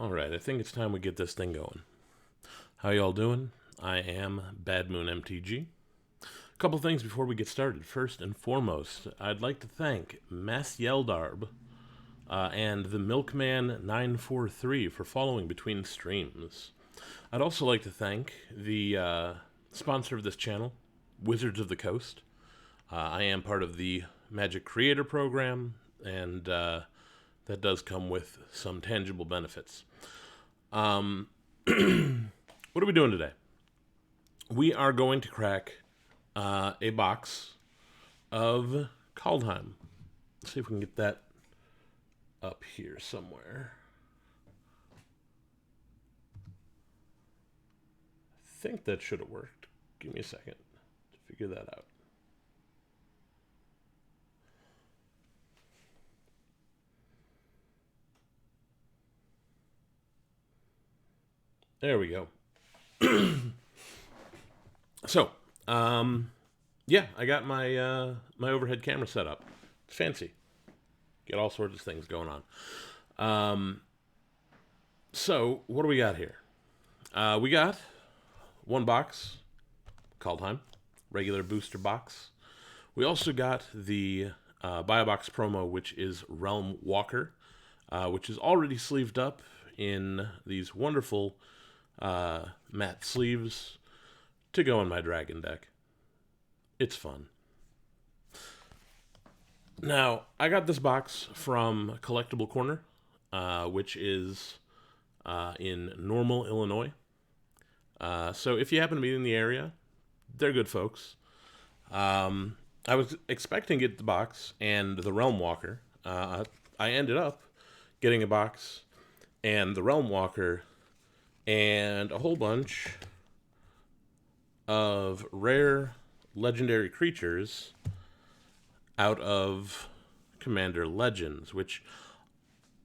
Alright, I think it's time we get this thing going. How y'all doing? I am Bad Moon MTG. A couple things before we get started. First and foremost, I'd like to thank Mas Yeldarb and the Milkman943 for following between streams. I'd also like to thank the sponsor of this channel, Wizards of the Coast. I am part of the Magic Creator Program, and that does come with some tangible benefits. What are we doing today? We are going to crack a box of Kaldheim. Let's see if we can get that up here somewhere. I think that should have worked. Give me a second to figure that out. There we go. So, yeah, I got my my overhead camera set up. It's fancy. Get all sorts of things going on. So, what do we got here? We got one box, Kaldheim, regular booster box. We also got the Buy a Box promo, which is Realm Walker, which is already sleeved up in these wonderful matte sleeves to go in my dragon deck. It's fun. Now, I got this box from Collectible Corner, which is in Normal, Illinois. So if you happen to be in the area, they're good folks. I was expecting to get the box and the Realm Walker. I ended up getting a box and the Realm Walker and a whole bunch of rare legendary creatures out of Commander Legends, which,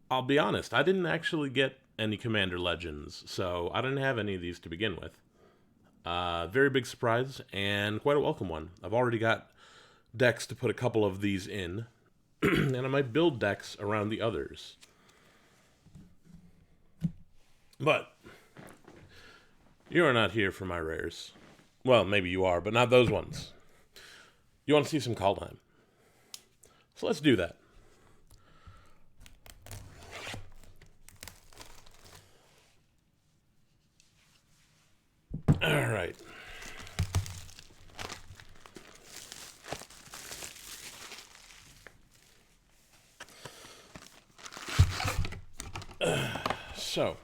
I'll be honest, I didn't actually get any Commander Legends, so I didn't have any of these to begin with. Very big surprise, and quite a welcome one. I've already got decks to put a couple of these in, and I might build decks around the others. But you are not here for my rares. Well, maybe you are, but not those ones. You want to see some Kaldheim. So let's do that. All right. So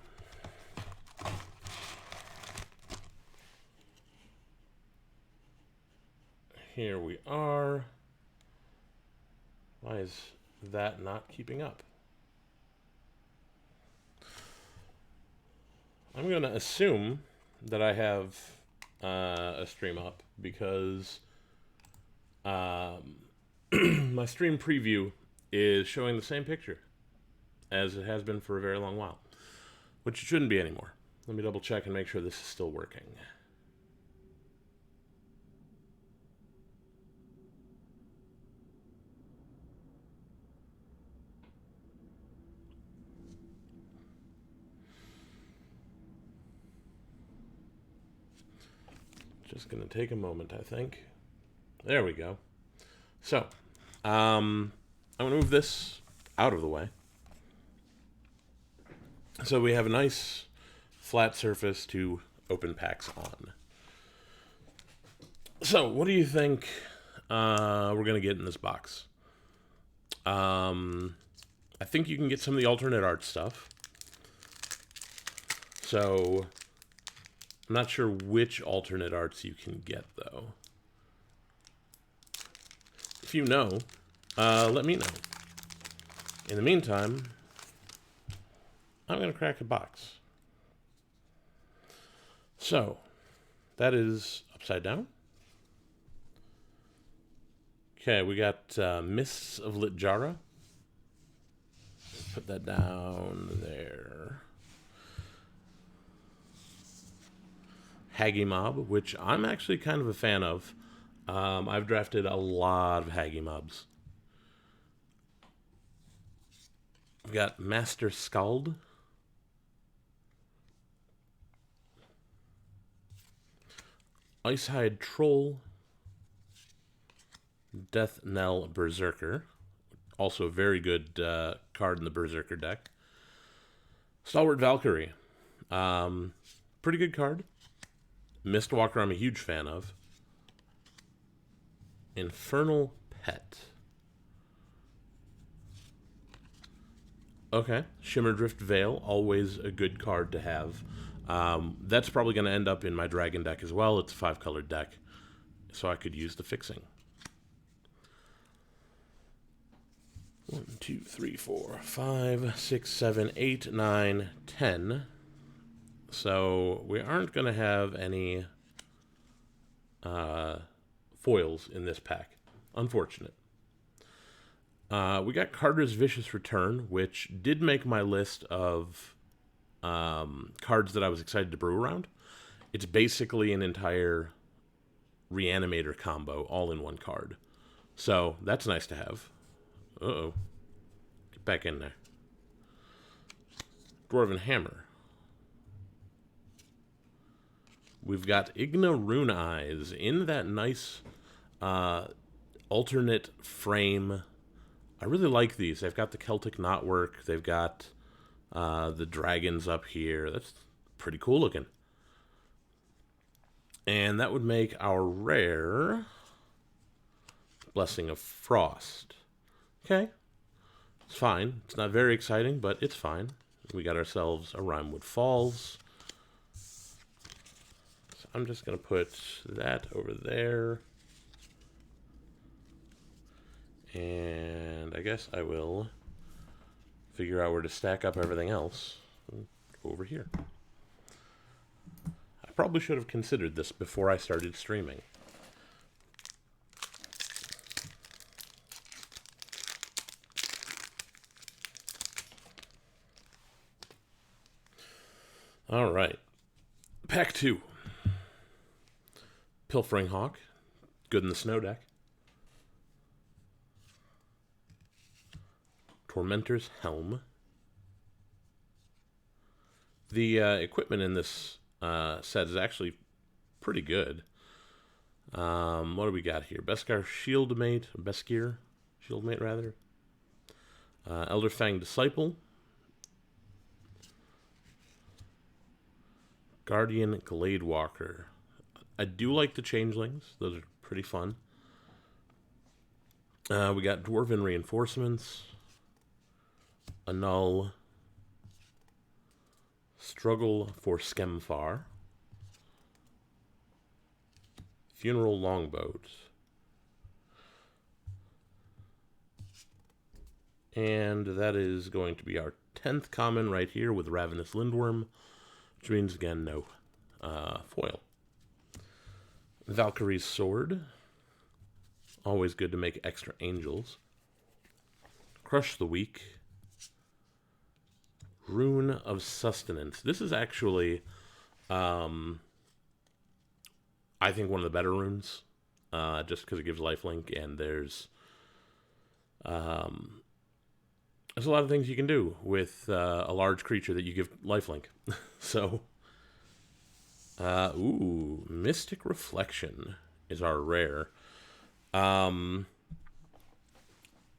here we are. Why is that not keeping up? I'm going to assume that I have a stream up because my stream preview is showing the same picture as it has been for a very long while, which it shouldn't be anymore. Let me double check and make sure this is still working. Just going to take a moment, I think. There we go. So, I'm going to move this out of the way. So we have a nice flat surface to open packs on. So, what do you think we're going to get in this box? I think you can get some of the alternate art stuff. So I'm not sure which alternate arts you can get, though. If you know, let me know. In the meantime, I'm going to crack a box. So, that is upside down. Okay, we got Mists of Litjara. Put that down there. Haggy Mob, which I'm actually kind of a fan of. I've drafted a lot of Haggy Mobs. We've got Master Skald. Icehide Troll, Death Knell Berserker, also a very good card in the Berserker deck. Stalwart Valkyrie, pretty good card. Mistwalker I'm a huge fan of. Infernal Pet. Okay. Shimmerdrift Veil, always a good card to have. That's probably going to end up in my dragon deck as well. It's a 5-colored deck, so I could use the fixing. 1, 2, 3, 4, 5, 6, 7, 8, 9, 10. So we aren't going to have any foils in this pack. Unfortunate. We got Carter's Vicious Return, which did make my list of cards that I was excited to brew around. It's basically an entire Reanimator combo all in one card. So that's nice to have. Uh-oh. Get back in there. Dwarven Hammer. We've got Igna Rune Eyes in that nice alternate frame. I really like these. They've got the Celtic knotwork. They've got the dragons up here. That's pretty cool looking. And that would make our rare Blessing of Frost. Okay. It's fine. It's not very exciting, but it's fine. We got ourselves a Rimewood Falls. So I'm just going to put that over there. And I guess I will figure out where to stack up everything else over here. I probably should have considered this before I started streaming. All right. Pack 2. Pilfering Hawk. Good in the snow deck. Tormentor's Helm. The equipment in this set is actually pretty good. What do we got here? Beskar Shieldmate. Beskir Shieldmate, rather. Elderfang Disciple. Guardian Gladewalker. I do like the changelings. Those are pretty fun. We got Dwarven Reinforcements. Annul. Struggle for Skemfar. Funeral Longboat. And that is going to be our 10th common right here with Ravenous Lindworm, which means, again, no foil. Valkyrie's Sword. Always good to make extra angels. Crush the Weak. Rune of Sustenance. This is actually, I think, one of the better runes, just because it gives lifelink, and there's a lot of things you can do with a large creature that you give lifelink. So, Mystic Reflection is our rare. Yeah,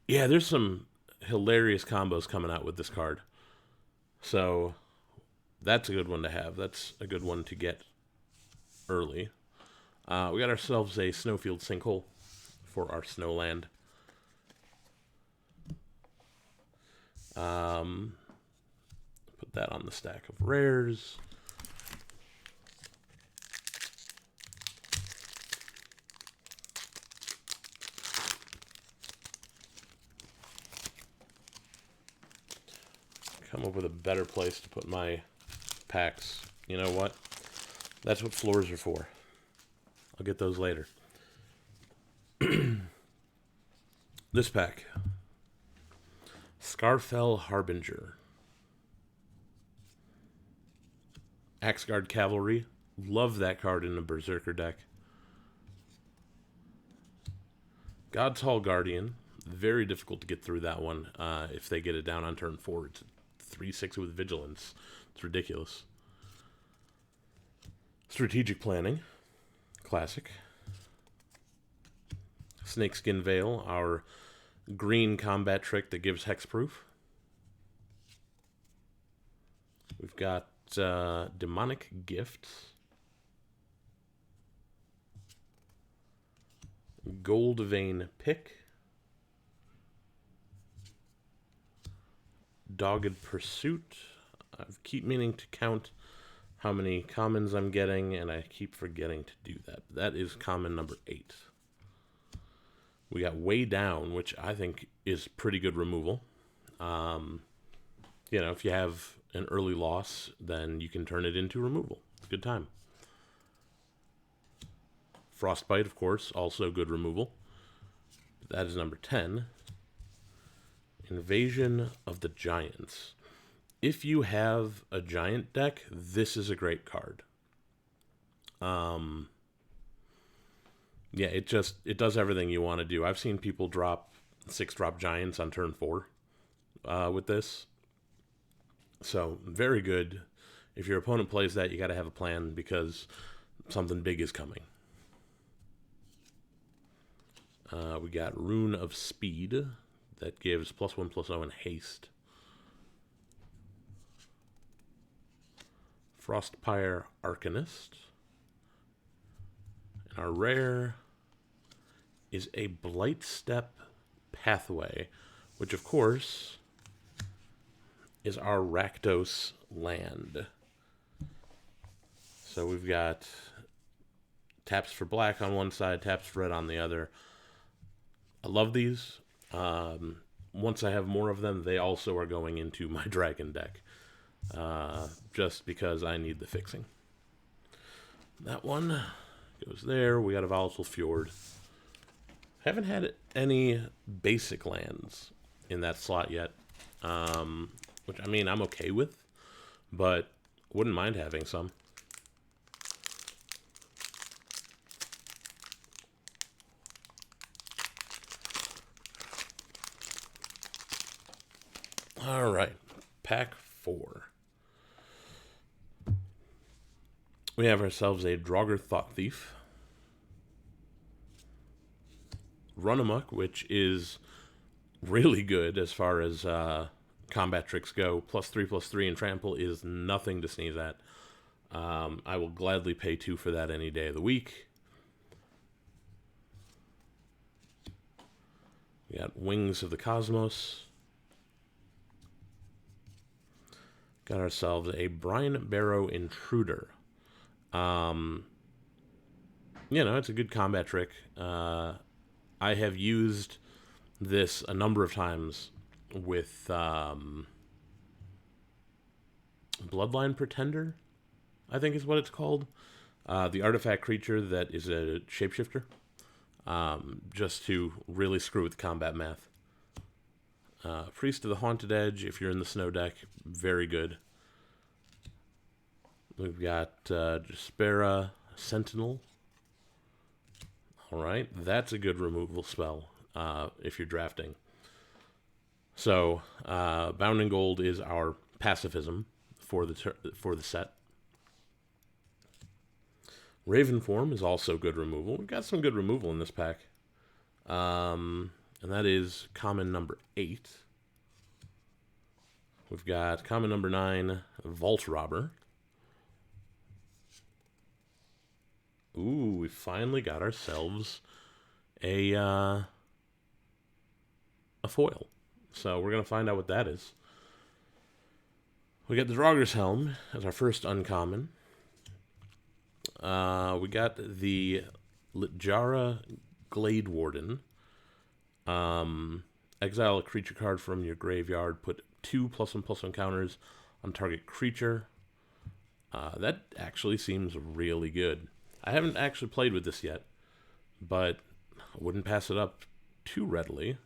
there's some hilarious combos coming out with this card. So, that's a good one to have. That's a good one to get early. We got ourselves a Snowfield Sinkhole for our Snowland. Put that on the stack of rares. Come up with a better place to put my packs. You know what? That's what floors are for. I'll get those later. This pack. Scarfell Harbinger. Axeguard Cavalry. Love that card in a Berserker deck. God's Hall Guardian. Very difficult to get through that one if they get it down on turn 4. It's 3/6 with Vigilance. It's ridiculous. Strategic Planning. classic. Snakeskin Veil, our green combat trick that gives hexproof. We've got Demonic Gifts. Gold Vein Pick. Dogged Pursuit. I keep meaning to count how many commons I'm getting, and I keep forgetting to do that. That is common number 8. We got Way Down, which I think is pretty good removal. You know, if you have an early loss, then you can turn it into removal. Good time. Frostbite, of course, also good removal. That is number 10. Invasion of the Giants. If you have a giant deck, this is a great card. Yeah, it does everything you want to do. I've seen people drop 6-drop giants on turn 4 with this. So, very good. If your opponent plays that, you got to have a plan because something big is coming. We got Rune of Speed. That gives +1/+0 and haste. Frostpire Arcanist. And our rare is a Blightstep Pathway, which of course is our Rakdos land. So we've got taps for black on one side, taps for red on the other. I love these. Once I have more of them, they also are going into my dragon deck. Just because I need the fixing. That one goes there. We got a Volatile Fjord. Haven't had any basic lands in that slot yet. Which, I mean, I'm okay with. But wouldn't mind having some. All right, pack 4. We have ourselves a Draugr Thought Thief. Run Amok, which is really good as far as combat tricks go. +3/+3 and trample is nothing to sneeze at. I will gladly pay 2 for that any day of the week. We got Wings of the Cosmos. Got ourselves a Brine Barrow Intruder. You know, it's a good combat trick. I have used this a number of times with Bloodline Pretender, I think is what it's called. The artifact creature that is a shapeshifter. Just to really screw with combat math. Priest of the Haunted Edge, if you're in the snow deck, very good. We've got Despera Sentinel. Alright, that's a good removal spell if you're drafting. So, Bound in Gold is our pacifism for the set. Raven Form is also good removal. We've got some good removal in this pack. And that is common number 8. We've got common number 9, Vault Robber. Ooh, we finally got ourselves a foil. So we're going to find out what that is. We got the Draugr's Helm as our first uncommon. We got the Litjara Glade Warden. Exile a creature card from your graveyard. Put 2 +1/+1 counters on target creature. That actually seems really good. I haven't actually played with this yet, but I wouldn't pass it up too readily.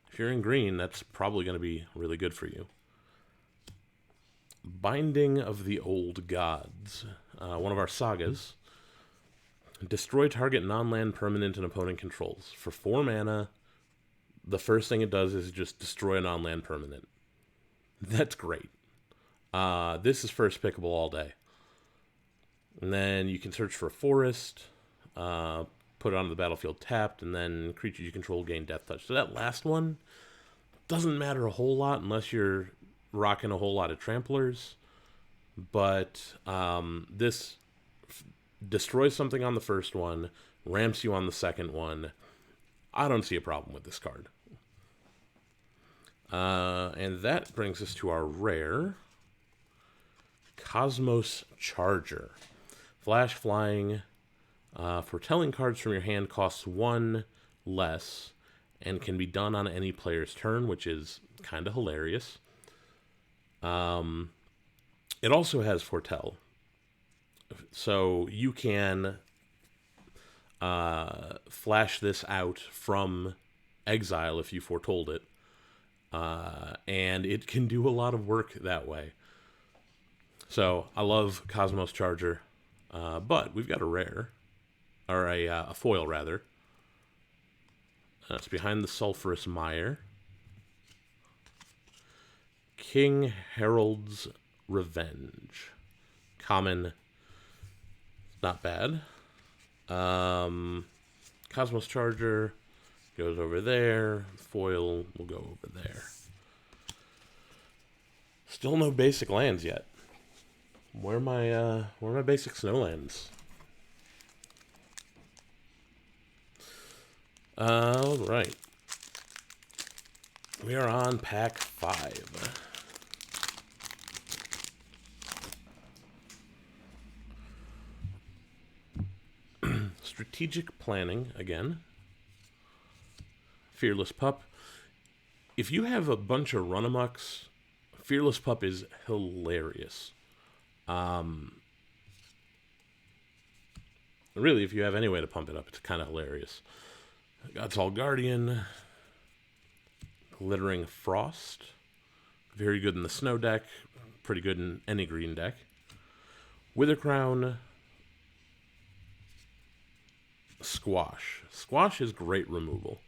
If you're in green, that's probably going to be really good for you. Binding of the Old Gods. One of our sagas. Destroy target non-land permanent an opponent controls. For 4 mana, the first thing it does is just destroy a non-land permanent. That's great. This is first pickable all day. And then you can search for a forest, put it onto the battlefield tapped, and then creatures you control gain death touch. So that last one doesn't matter a whole lot unless you're rocking a whole lot of tramplers. But this destroys something on the first one, ramps you on the second one. I don't see a problem with this card. And that brings us to our rare Cosmos Charger. Flash flying. Foretelling cards from your hand costs 1 less and can be done on any player's turn, which is kind of hilarious. It also has Foretell. So you can flash this out from exile if you foretold it. And it can do a lot of work that way. So I love Cosmos Charger. But we've got a rare. Or a foil, rather. It's behind the Sulphurous Mire. King Harold's Revenge. Common. Not bad. Cosmos Charger goes over there. Foil will go over there. Still no basic lands yet. Where are my basic snowlands? All right. We are on pack 5. Strategic Planning again. Fearless Pup. If you have a bunch of run-amucks, Fearless Pup is hilarious. Really, if you have any way to pump it up, it's kind of hilarious. God's Guardian. Glittering Frost. Very good in the snow deck. Pretty good in any green deck. Withercrown. Squash. Squash is great removal.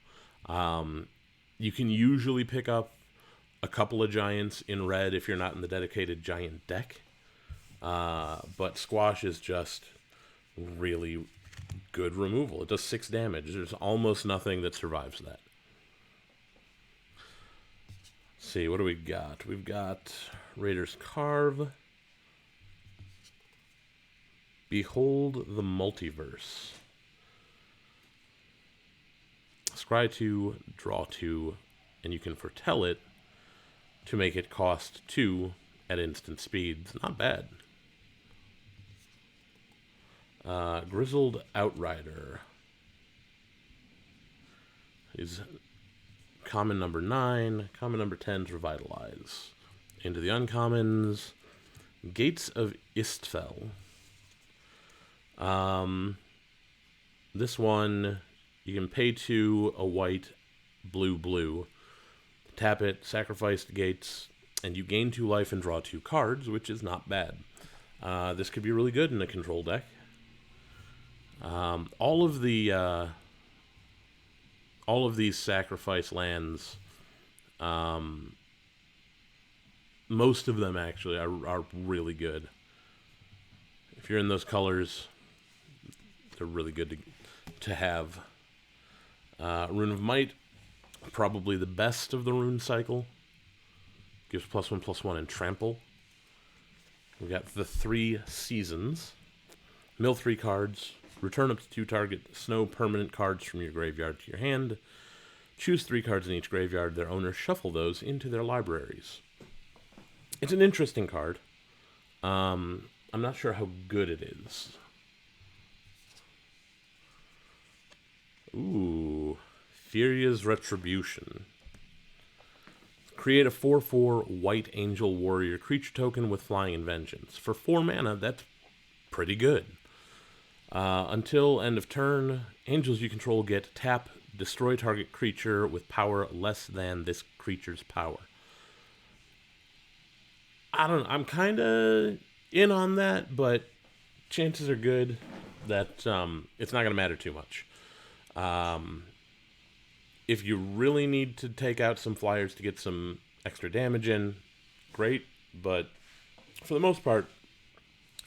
You can usually pick up a couple of giants in red if you're not in the dedicated giant deck. But Squash is just really good removal. It does 6 damage. There's almost nothing that survives that. Let's see, what do we got? We've got Raider's Carve. Behold the Multiverse. Scry 2, draw 2, and you can foretell it to make it cost 2 at instant speed. It's not bad. Grizzled Outrider is common number 9. Common number 10 is Revitalize. Into the uncommons. Gates of Istfell. This one, you can pay 2 a white, blue. Tap it, sacrifice the gates, and you gain 2 life and draw 2 cards, which is not bad. This could be really good in a control deck. All of these sacrifice lands, most of them actually are really good. If you're in those colors, they're really good to have. Rune of Might, probably the best of the rune cycle. Gives +1/+1 and trample. We've got the 3 seasons. Mill 3 cards. Return up to 2 target snow permanent cards from your graveyard to your hand. Choose 3 cards in each graveyard. Their owners shuffle those into their libraries. It's an interesting card. I'm not sure how good it is. Ooh. Furia's Retribution. Create a 4/4 White Angel Warrior creature token with Flying and Vengeance. For 4 mana, that's pretty good. Until end of turn, angels you control get tap, destroy target creature with power less than this creature's power. I'm kind of in on that, but chances are good that it's not going to matter too much. If you really need to take out some flyers to get some extra damage in, great, but for the most part,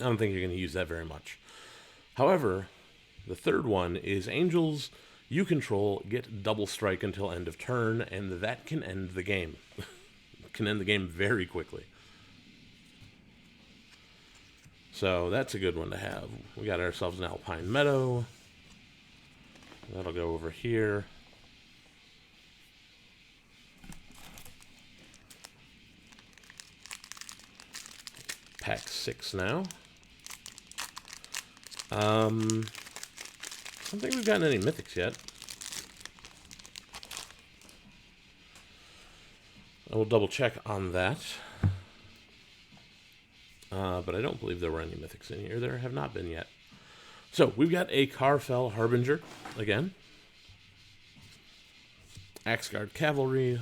I don't think you're going to use that very much. However, the third one is angels you control get double strike until end of turn, and that can end the game. Can end the game very quickly. So that's a good one to have. We got ourselves an Alpine Meadow. That'll go over here. Pack 6 now. I don't think we've gotten any mythics yet. I will double check on that. But I don't believe there were any mythics in here. There have not been yet. So, we've got a Carfell Harbinger, again. Axguard Cavalry.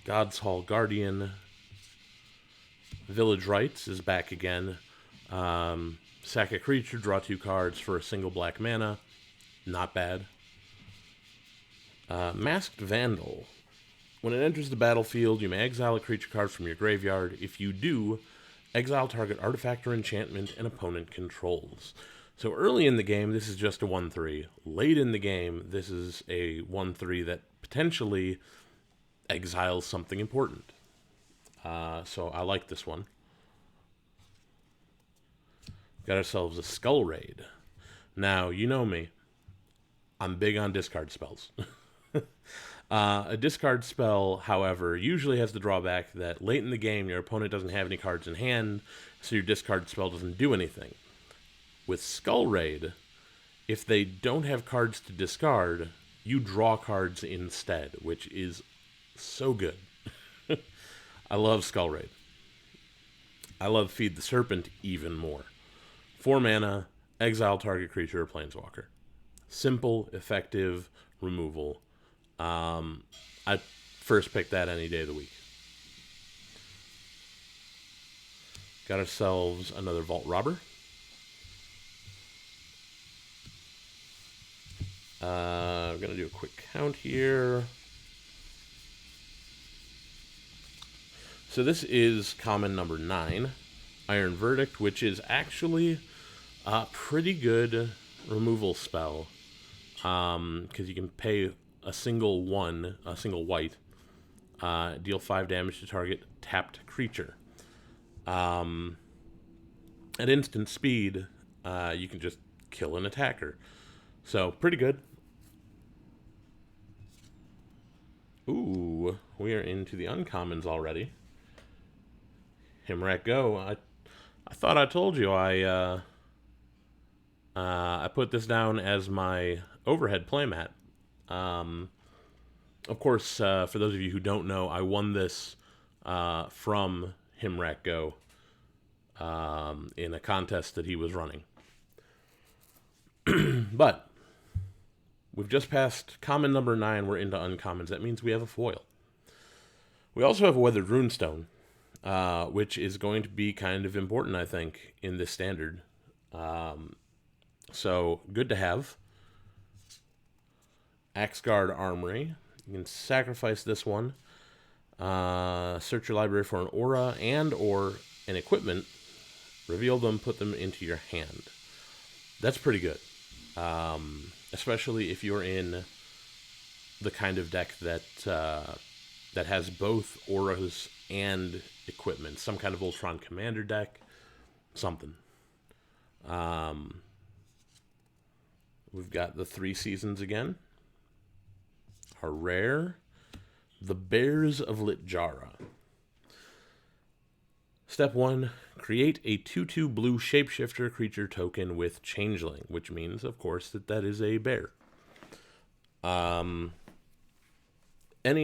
God's Hall Guardian. Village Rites is back again. Sack a creature, draw 2 cards for a single black mana. Not bad. Masked Vandal. When it enters the battlefield, you may exile a creature card from your graveyard. If you do, exile target artifact or enchantment an opponent controls. So early in the game, this is just a 1/3. Late in the game, this is a 1/3 that potentially exiles something important. So I like this one. Got ourselves a Skull Raid. Now, you know me. I'm big on discard spells. A discard spell, however, usually has the drawback that late in the game, your opponent doesn't have any cards in hand, so your discard spell doesn't do anything. With Skull Raid, if they don't have cards to discard, you draw cards instead, which is so good. I love Skull Raid. I love Feed the Serpent even more. 4 mana, exile target creature or planeswalker. Simple, effective removal. I'd first pick that any day of the week. Got ourselves another Vault Robber. I'm going to do a quick count here. So this is common number 9, Iron Verdict, which is actually a pretty good removal spell. Because you can pay a single white, deal 5 damage to target tapped creature. At instant speed, you can just kill an attacker. So, pretty good. Ooh, we are into the uncommons already. Himrak Go. I thought I told you I put this down as my overhead playmat. Of course, for those of you who don't know, I won this from Himrak Go in a contest that he was running. But we've just passed common number 9. We're into uncommons. That means we have a foil. We also have a Weathered Runestone, which is going to be kind of important, I think, in this standard. So, good to have. Axguard Armory. You can sacrifice this one. Search your library for an aura and or an equipment. Reveal them, put them into your hand. That's pretty good. Especially if you're in the kind of deck that that has both auras and equipment. Some kind of Ultron Commander deck. Something. We've got the 3 seasons again. Our rare, the Bears of Litjara. Step 1, create a 2/2 blue shapeshifter creature token with Changeling, which means, of course, that is a bear. Any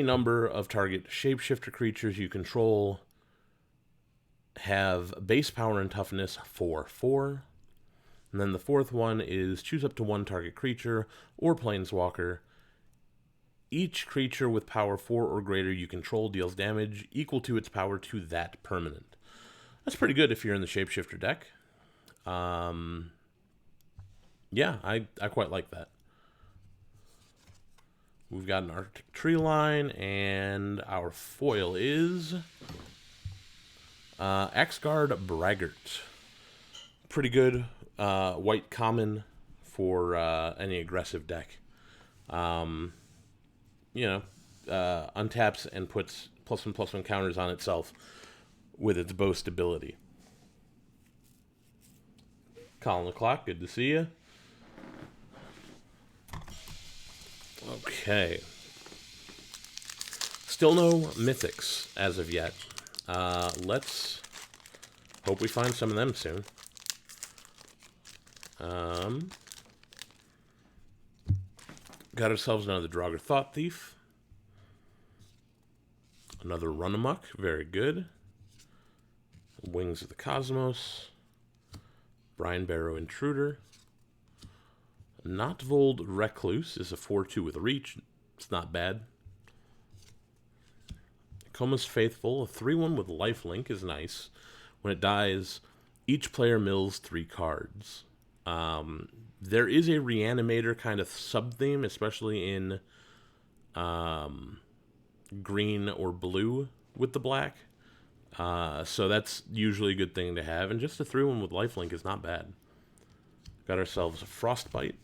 number of target shapeshifter creatures you control have base power and toughness 4/4. And then the fourth one is choose up to 1 target creature or planeswalker. Each creature with power 4 or greater you control deals damage equal to its power to that permanent. That's pretty good if you're in the shapeshifter deck. Yeah, I quite like that. We've got an Arctic Tree Line, and our foil is Axguard Braggart. pretty good white common for any aggressive deck. You know, untaps and puts +1/+1 counters on itself with its boast ability. Colin the Clock, good to see you. Okay. Still no mythics as of yet. Let's hope we find some of them soon. Got ourselves another Draugr Thought Thief. Another Run Amok, very good. Wings of the Cosmos. Brine Barrow Intruder. Notvold Recluse is a 4/2 with reach. It's not bad. Coma's Faithful, a 3/1 with lifelink is nice. When it dies, each player mills 3 cards. There is a Reanimator kind of sub-theme, especially in green or blue with the black. So that's usually a good thing to have. And just a 3/1 with lifelink is not bad. Got ourselves a Frostbite.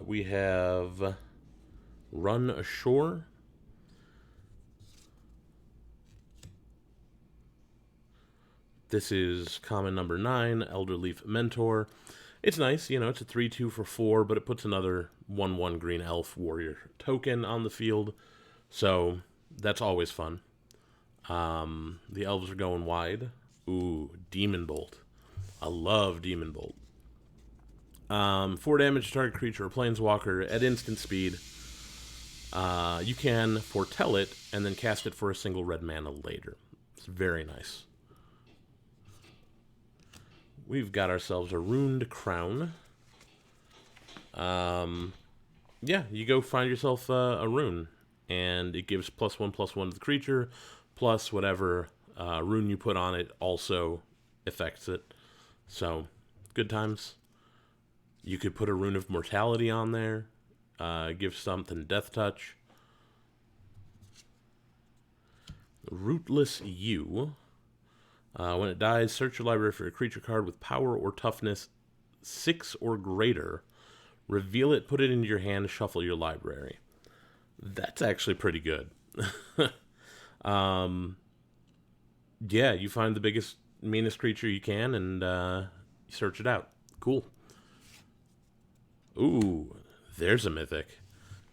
We have Run Ashore. This is common number 9, Elderleaf Mentor. It's nice, you know, it's a 3/2 for 4, but it puts another 1/1 green elf warrior token on the field. So that's always fun. The elves are going wide. Ooh, Demon Bolt. I love Demon Bolt. 4 damage to target creature or planeswalker at instant speed. You can foretell it and then cast it for a single red mana later. It's very nice. We've got ourselves a Runed Crown. Yeah, you go find yourself a rune, and it gives +1/+1 to the creature, plus whatever rune you put on it also affects it. So, good times. You could put a Rune of Mortality on there, give something Death Touch. Rootless You. When it dies, search your library for a creature card with power or toughness 6 or greater. Reveal it, put it into your hand, shuffle your library. That's actually pretty good. Yeah, you find the biggest, meanest creature you can and you search it out. Cool. Ooh, there's a mythic.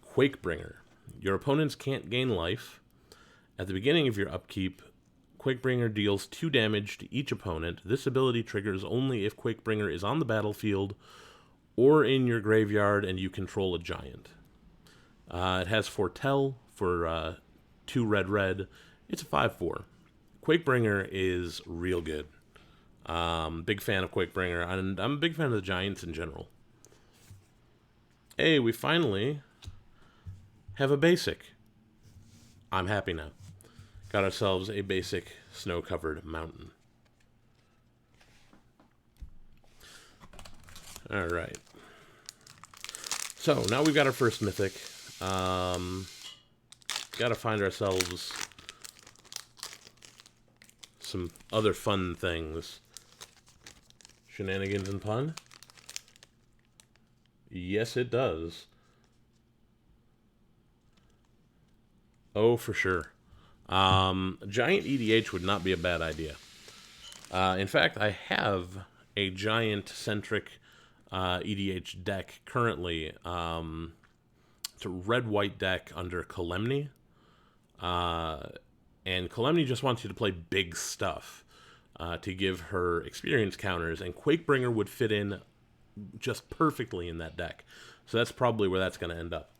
Quakebringer. Your opponents can't gain life. At the beginning of your upkeep, Quakebringer deals 2 damage to each opponent. This ability triggers only if Quakebringer is on the battlefield or in your graveyard and you control a giant. It has Foretell for 2 red. It's a 5/4. Quakebringer is real good. Big fan of Quakebringer, and I'm a big fan of the giants in general. Hey, we finally have a basic. I'm happy now. Got ourselves a basic snow-covered mountain. All right. So now we've got our first mythic. Got to find ourselves some other fun things. Shenanigans and pun? Yes, it does. Oh, for sure. Giant EDH would not be a bad idea. In fact, I have a giant-centric EDH deck currently. It's a red-white deck under Kalemny. And Kalemny just wants you to play big stuff to give her experience counters, and Quakebringer would fit in just perfectly in that deck. So that's probably where that's going to end up.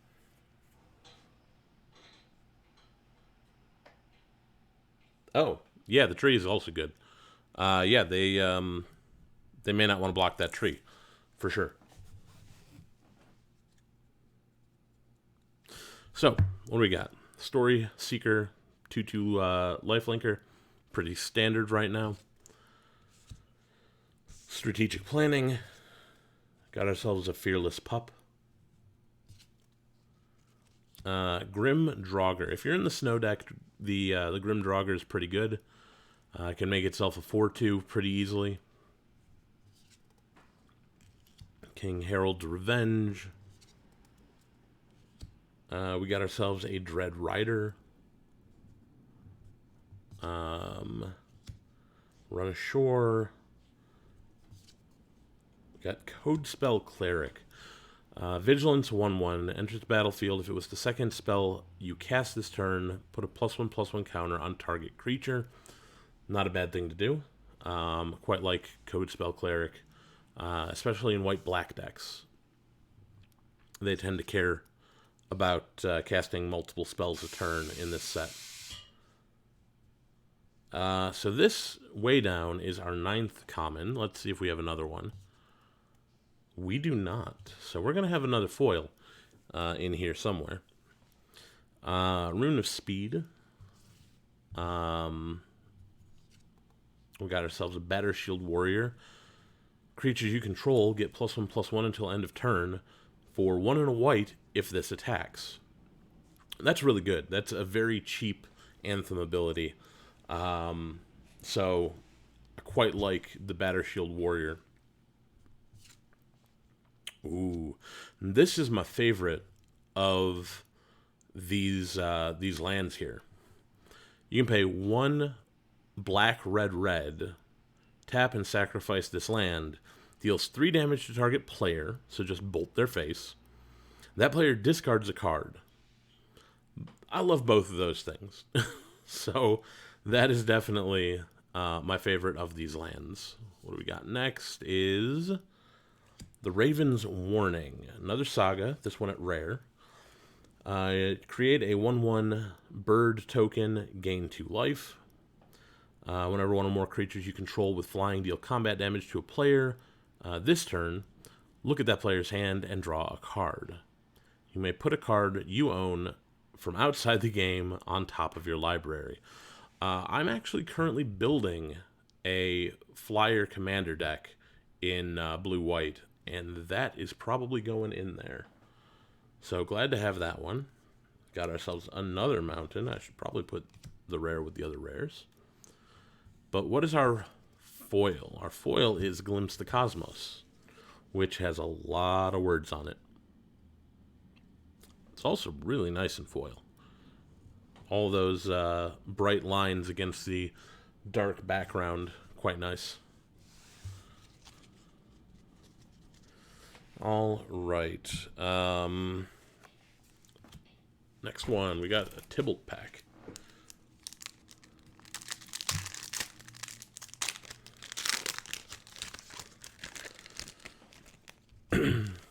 Oh, yeah, the tree is also good. Yeah, they may not want to block that tree, for sure. So, what do we got? Story Seeker, 2/2 lifelinker. Pretty standard right now. Strategic Planning. Got ourselves a Fearless Pup. Grim Draugr. If you're in the snow deck, the Grim Draugr is pretty good. It can make itself a 4/2 pretty easily. King Harold's Revenge. We got ourselves a Dread Rider. Run Ashore. We got Code Spell Cleric. Vigilance 1/1 enters the battlefield. If it was the second spell you cast this turn, put a +1/+1 counter on target creature. Not a bad thing to do. Quite like Code Spell Cleric, especially in white-black decks. They tend to care about casting multiple spells a turn in this set. So this way down is our 9th common. Let's see if we have another one. We do not. So we're going to have another foil in here somewhere. Rune of Speed. We got ourselves a Battershield Warrior. Creatures you control get +1/+1 until end of turn for 1 and a white if this attacks. That's really good. That's a very cheap Anthem ability. So I quite like the Battershield Warrior. Ooh, this is my favorite of these lands here. You can pay 1 black, red, red, tap and sacrifice this land, deals 3 damage to target player, so just bolt their face. That player discards a card. I love both of those things. So that is definitely my favorite of these lands. What do we got next is the Raven's Warning. Another saga, this one at rare. Create a 1/1 bird token, gain 2 life. Whenever one or more creatures you control with flying deal combat damage to a player this turn, look at that player's hand and draw a card. You may put a card you own from outside the game on top of your library. I'm actually currently building a flyer commander deck in blue-white, and that is probably going in there. So glad to have that one. Got ourselves another mountain. I should probably put the rare with the other rares. But what is our foil? Our foil is Glimpse the Cosmos, which has a lot of words on it. It's also really nice in foil. All those bright lines against the dark background, quite nice. All right. Next one, we got a Tybalt pack.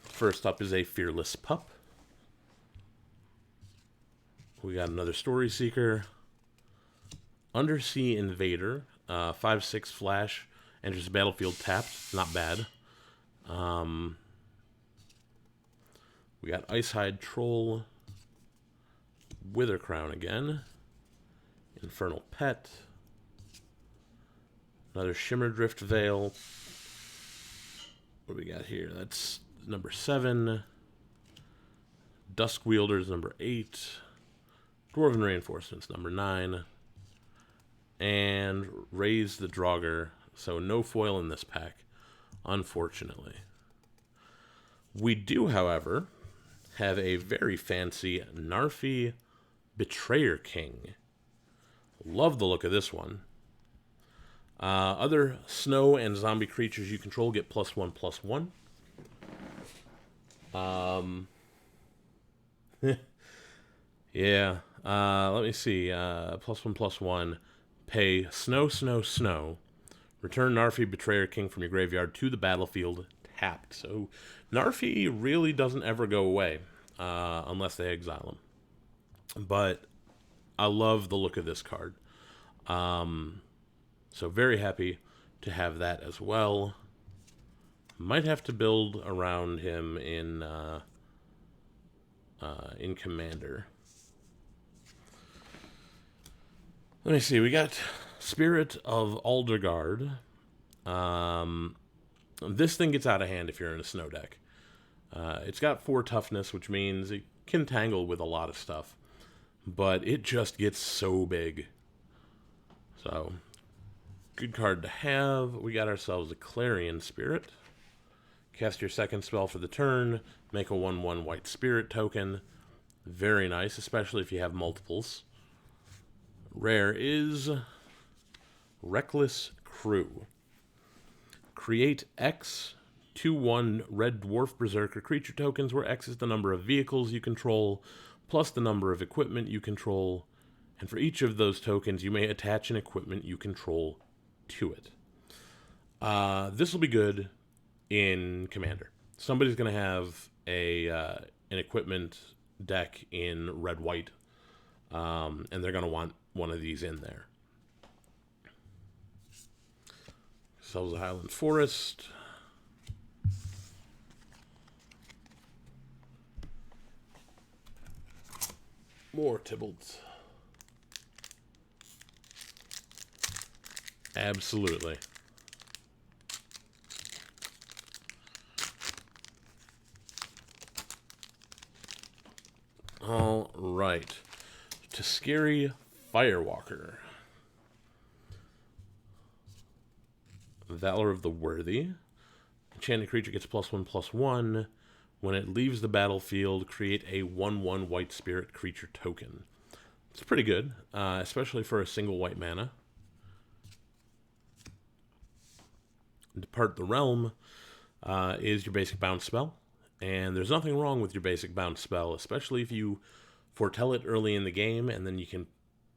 First up is a Fearless Pup. We got another Story Seeker. Undersea Invader. 5/6 flash. Enters the battlefield tapped. Not bad. We got Icehide Troll. Wither Crown again. Infernal Pet. Another Shimmerdrift Veil. What do we got here? That's number 7. Dusk Wielders, number 8. Dwarven Reinforcements, number 9. And Raise the Draugr. So no foil in this pack, unfortunately. We do, however, have a very fancy Narfi Betrayer King. Love the look of this one. Other snow and zombie creatures you control get +1/+1. Yeah. Let me see. +1/+1. Pay snow, snow, snow. Return Narfi Betrayer King from your graveyard to the battlefield tapped. So Narfi really doesn't ever go away unless they exile him. But I love the look of this card. So very happy to have that as well. Might have to build around him in Commander. Let me see. We got Spirit of Aldergard. This thing gets out of hand if you're in a snow deck. It's got 4 toughness, which means it can tangle with a lot of stuff, but it just gets so big. So, good card to have. We got ourselves a Clarion Spirit. Cast your second spell for the turn. Make a 1/1 white spirit token. Very nice, especially if you have multiples. Rare is Reckless Crew. Create X 2/1 Red Dwarf Berserker creature tokens, where X is the number of vehicles you control, plus the number of equipment you control. And for each of those tokens, you may attach an equipment you control to it. This will be good in Commander. Somebody's going to have an equipment deck in red-white, and they're going to want one of these in there. Sells a Highland Forest. More Tybalts. Absolutely. All right. Scary Firewalker. Valor of the Worthy. Enchanted creature gets +1/+1. When it leaves the battlefield, create a 1/1 white spirit creature token. It's pretty good, especially for a single white mana. Depart the Realm is your basic bounce spell. And there's nothing wrong with your basic bounce spell, especially if you foretell it early in the game and then you can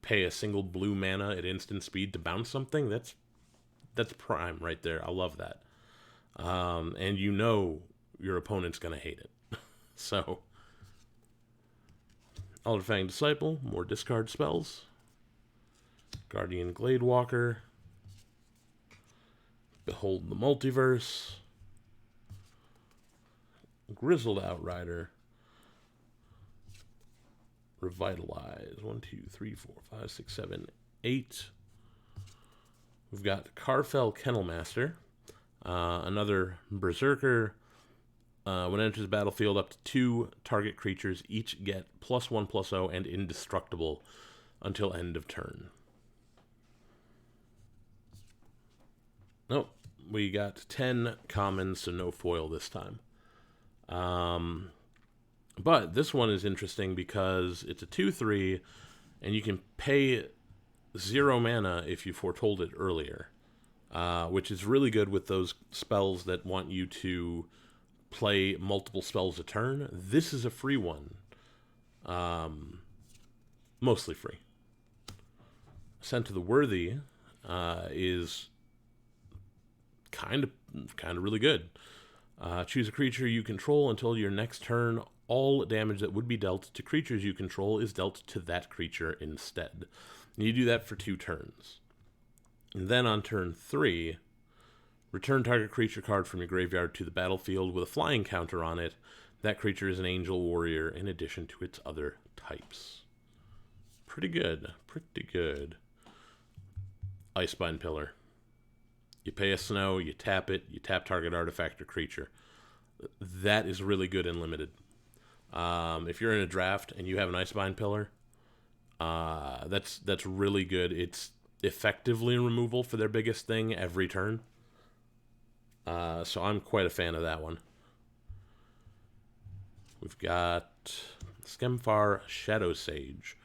pay a single blue mana at instant speed to bounce something. That's prime right there. I love that. And you know your opponent's going to hate it. So, Elderfang Disciple, more discard spells. Guardian Gladewalker. Behold the Multiverse. Grizzled Outrider. Revitalize. 1, 2, 3, 4, 5, 6, 7, 8. We've got Carfell Kennelmaster. Another Berserker. When it enters the battlefield, up to 2 target creatures each get +1/+0 and indestructible until end of turn. Nope. We got 10 commons, so no foil this time. But this one is interesting because it's a 2/3, and you can pay 0 mana if you foretold it earlier, which is really good with those spells that want you to play multiple spells a turn. This is a free one, mostly free. Ascent to the Worthy is kind of really good. Choose a creature you control until your next turn. All damage that would be dealt to creatures you control is dealt to that creature instead. And you do that for 2 turns. And then on turn 3, return target creature card from your graveyard to the battlefield with a flying counter on it. That creature is an angel warrior in addition to its other types. Pretty good. Pretty good. Icebind Pillar. You pay a snow, you tap it, you tap target artifact or creature. That is really good in limited. If you're in a draft and you have an Icebind Pillar, that's really good. It's effectively removal for their biggest thing every turn. So I'm quite a fan of that one. We've got Skemfar Shadow Sage.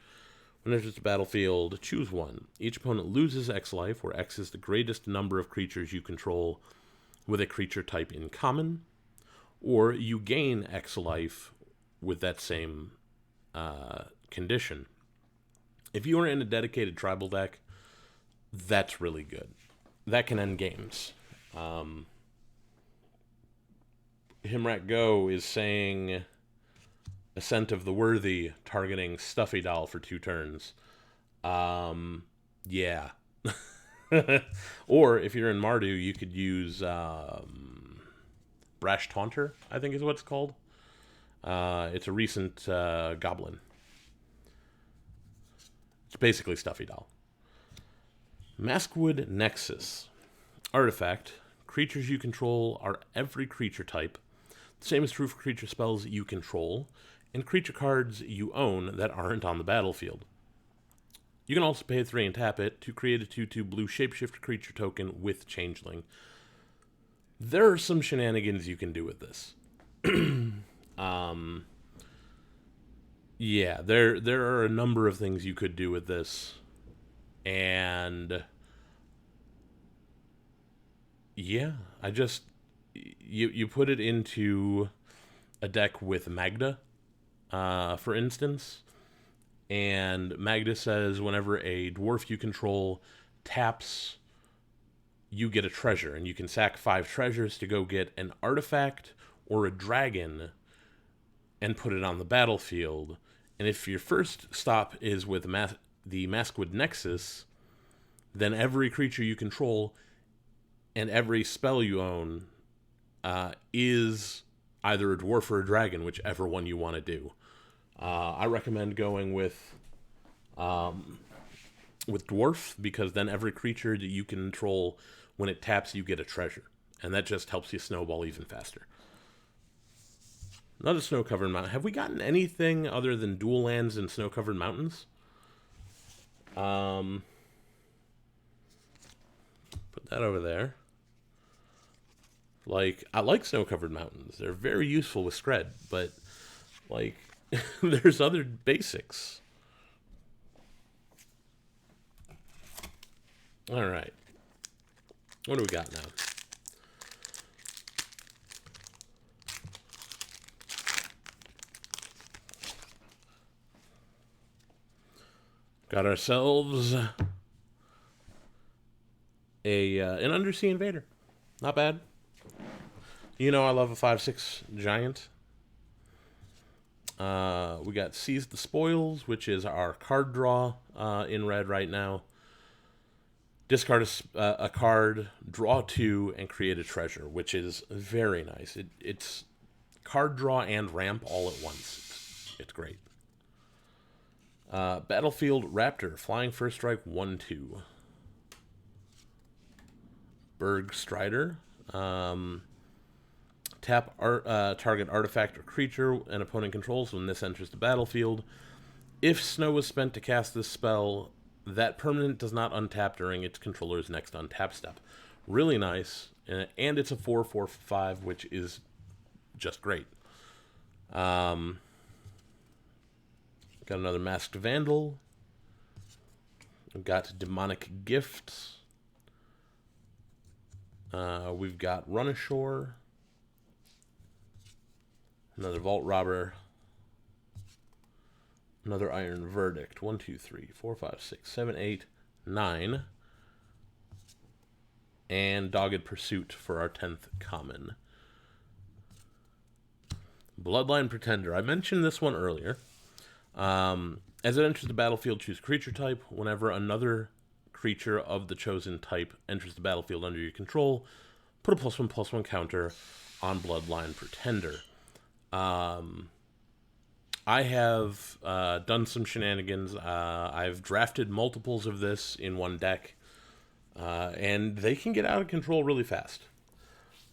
When it enters the battlefield, choose one. Each opponent loses X life, where X is the greatest number of creatures you control with a creature type in common, or you gain X life with that same condition. If you are in a dedicated tribal deck, that's really good. That can end games. Himrak Go is saying Ascent of the Worthy targeting Stuffy Doll for 2 turns. Yeah. Or if you're in Mardu, you could use Brash Taunter, I think is what it's called. It's a recent goblin. It's basically Stuffy Doll. Maskwood Nexus. Artifact. Creatures you control are every creature type. The same is true for creature spells you control. and creature cards you own that aren't on the battlefield. You can also pay 3 and tap it to create a 2/2 blue shapeshifter creature token with Changeling. There are some shenanigans you can do with this. Yeah, there are a number of things you could do with this. And yeah, you put it into a deck with Magda, for instance, and Magda says whenever a dwarf you control taps, you get a treasure, and you can sack 5 treasures to go get an artifact or a dragon and put it on the battlefield. And if your first stop is with the Maskwood Nexus, then every creature you control and every spell you own is either a dwarf or a dragon, whichever one you want to do. I recommend going with dwarf, because then every creature that you control, when it taps, you get a treasure, and that just helps you snowball even faster. Another snow-covered mountain. Have we gotten anything other than dual lands and snow-covered mountains? Put that over there. Like, I like snow-covered mountains. They're very useful with Skred, but, like, there's other basics. Alright. What do we got now? Got ourselves an Undersea Invader. Not bad. You know I love a 5/6 giant. We got Seize the Spoils, which is our card draw in red right now. Discard a card, draw 2, and create a treasure, which is very nice. It's card draw and ramp all at once. It's great. Battlefield Raptor, flying first strike, 1/2. Berg Strider. Tap target artifact or creature an opponent controls when this enters the battlefield. If snow was spent to cast this spell, that permanent does not untap during its controller's next untap step. Really nice, and it's a 4/4/5, which is just great. Got another Masked Vandal. We've got Demonic Gift. We've got Run Ashore. Another Vault Robber. Another Iron Verdict. 1, 2, 3, 4, 5, 6, 7, 8, 9. And Dogged Pursuit for our 10th common. Bloodline Pretender. I mentioned this one earlier. As it enters the battlefield, choose creature type. Whenever another creature of the chosen type enters the battlefield under your control, put a +1/+1 counter on Bloodline Pretender. I have done some shenanigans. I've drafted multiples of this in one deck, and they can get out of control really fast.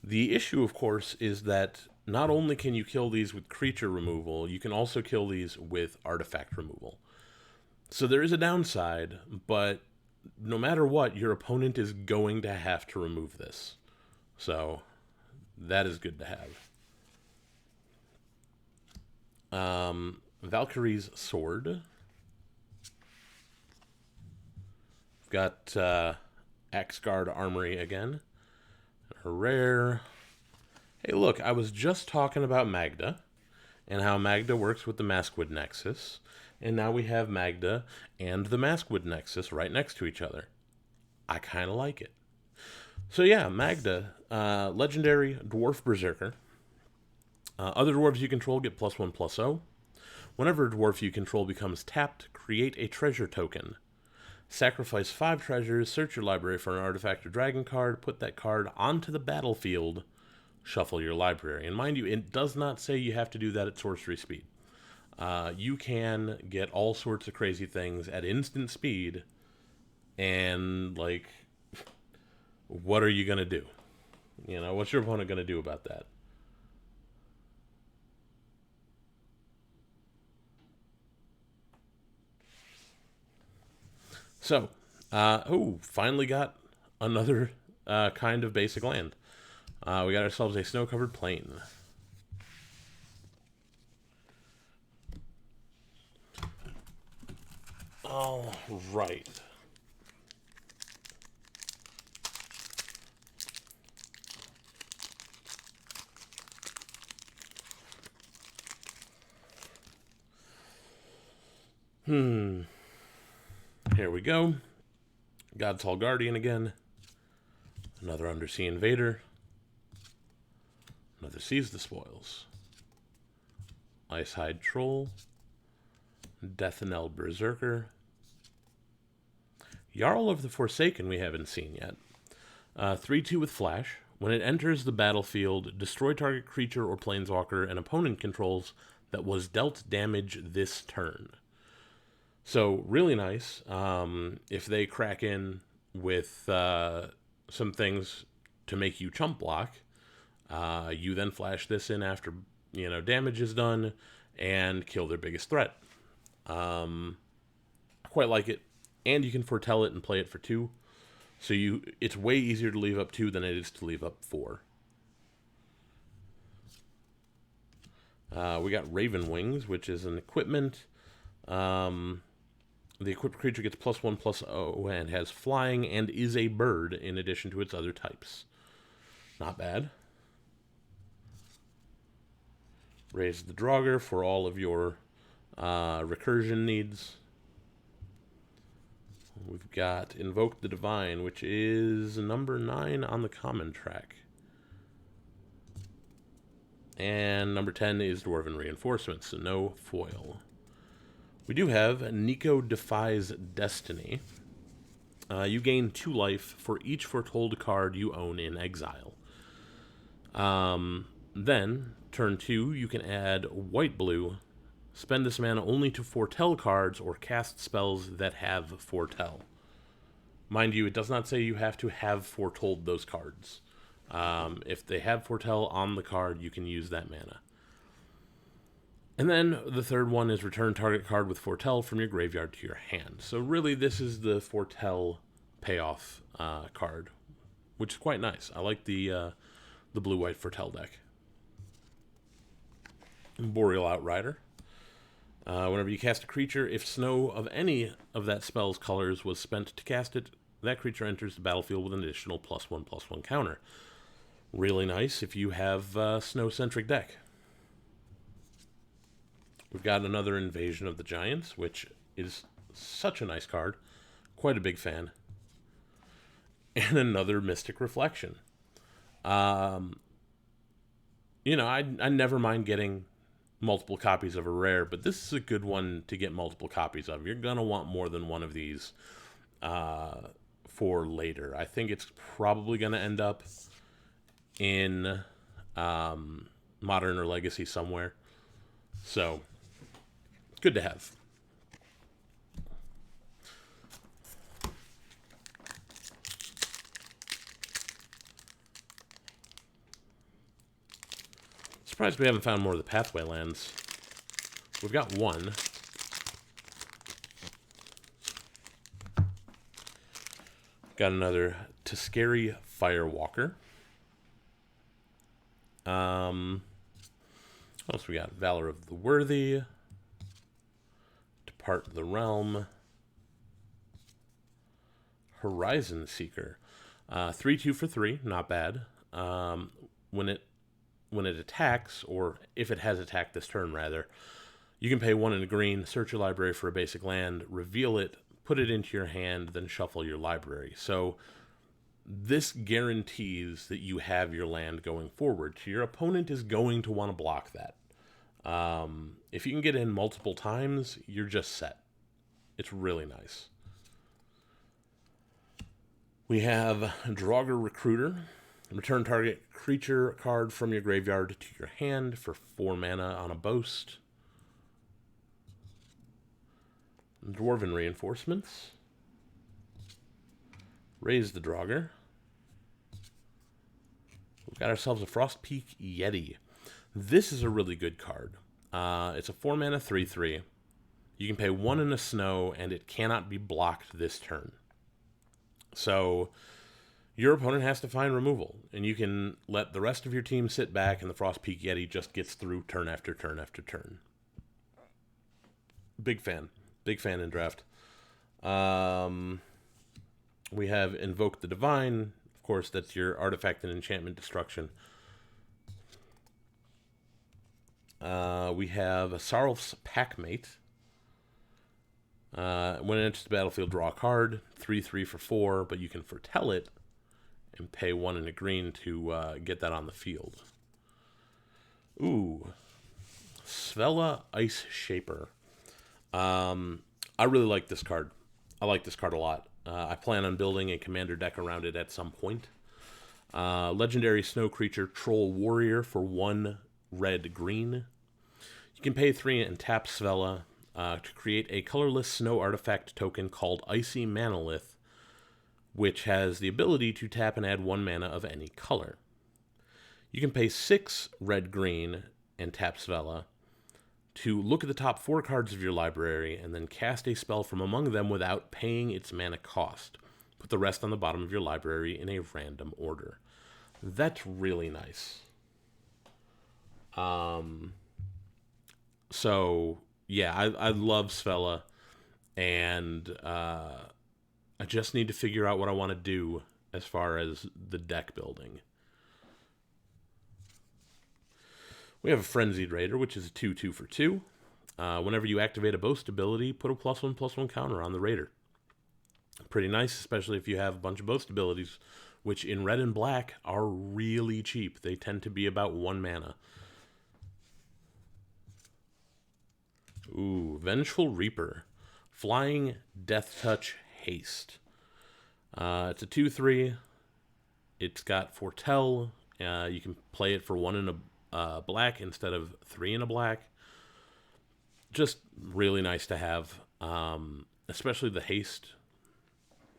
The issue, of course, is that not only can you kill these with creature removal, you can also kill these with artifact removal. So there is a downside, but no matter what, your opponent is going to have to remove this. So that is good to have. Valkyrie's Sword. We've got Axeguard Armory again. A rare. Hey, look, I was just talking about Magda and how Magda works with the Maskwood Nexus, and now we have Magda and the Maskwood Nexus right next to each other. I kind of like it. So yeah, Magda, legendary Dwarf Berserker. Other dwarves you control get +1/+0. Whenever a dwarf you control becomes tapped, create a treasure token. Sacrifice 5 treasures, search your library for an artifact or dragon card, put that card onto the battlefield, shuffle your library. And mind you, it does not say you have to do that at sorcery speed. You can get all sorts of crazy things at instant speed, and, like, what are you going to do? You know, what's your opponent going to do about that? So, oh, finally got another kind of basic land. We got ourselves a snow-covered plain. All right. Here we go. God's Hall Guardian again. Another Undersea Invader. Another Seize the Spoils. Icehide Troll. Deathanel Berserker. Jarl of the Forsaken we haven't seen yet. 3/2 with Flash. When it enters the battlefield, destroy target creature or planeswalker an opponent controls that was dealt damage this turn. So, really nice. If they crack in with some things to make you chump block, you then flash this in after damage is done and kill their biggest threat. I quite like it. And you can foretell it and play it for 2. So it's way easier to leave up 2 than it is to leave up 4. We got Raven Wings, which is an equipment. The equipped creature gets +1/+0 and has flying and is a bird in addition to its other types. Not bad. Raise the Draugr for all of your recursion needs. We've got Invoke the Divine, which is number 9 on the common track. And number 10 is Dwarven Reinforcements, so no foil. We do have Nico Defies Destiny. You gain 2 life for each foretold card you own in exile. Then, turn 2, you can add white-blue. Spend this mana only to foretell cards or cast spells that have foretell. Mind you, it does not say you have to have foretold those cards. If they have foretell on the card, you can use that mana. And then the third one is return target card with foretell from your graveyard to your hand. So really, this is the foretell payoff card, which is quite nice. I like the blue-white foretell deck. Boreal Outrider. Whenever you cast a creature, if snow of any of that spell's colors was spent to cast it, that creature enters the battlefield with an additional +1/+1 counter. Really nice if you have a snow-centric deck. We've got another Invasion of the Giants, which is such a nice card. Quite a big fan. And another Mystic Reflection. I never mind getting multiple copies of a rare, but this is a good one to get multiple copies of. You're going to want more than one of these for later. I think it's probably going to end up in Modern or Legacy somewhere. So, good to have. Surprised we haven't found more of the Pathway lands. We've got one. Got another Teskari Firewalker. What else we got? Valor of the Worthy. Depart the Realm. Horizon Seeker. 3/2 for 3, not bad. When it attacks, or if it has attacked this turn, rather, you can pay 1 in a green, search your library for a basic land, reveal it, put it into your hand, then shuffle your library. So this guarantees that you have your land going forward. So your opponent is going to want to block that. If you can get in multiple times, you're just set. It's really nice. We have Draugr Recruiter. Return target creature card from your graveyard to your hand for 4 mana on a boast. Dwarven Reinforcements. Raise the Draugr. We've got ourselves a Frostpeak Yeti. This is a really good card. It's a 4 mana 3/3. You can pay 1 in a snow, and it cannot be blocked this turn. So your opponent has to find removal, and you can let the rest of your team sit back, and the Frostpeak Yeti just gets through turn after turn after turn. Big fan. Big fan in draft. We have Invoke the Divine. Of course, that's your artifact and enchantment destruction. We have Sarulf's Packmate. When it enters the battlefield, draw a card. 3/3 for 4, but you can foretell it and pay 1 in a green to get that on the field. Ooh. Svella Ice Shaper. I really like this card. I like this card a lot. I plan on building a commander deck around it at some point. Legendary snow creature, Troll Warrior for 1 red-green. You can pay 3 and tap Svella to create a colorless snow artifact token called Icy Manolith, which has the ability to tap and add 1 mana of any color. You can pay 6 red-green and tap Svella to look at the top 4 cards of your library and then cast a spell from among them without paying its mana cost. Put the rest on the bottom of your library in a random order. That's really nice. So, yeah, I love Svella, and I just need to figure out what I want to do as far as the deck building. We have a Frenzied Raider, which is a 2/2 for 2. Whenever you activate a boast ability, put a +1/+1 counter on the Raider. Pretty nice, especially if you have a bunch of boast abilities, which in red and black are really cheap. They tend to be about 1 mana. Ooh, Vengeful Reaper. Flying Death Touch Haste. It's a 2/3. It's got Foretell. You can play it for 1 in a black instead of 3 in a black. Just really nice to have, especially the haste.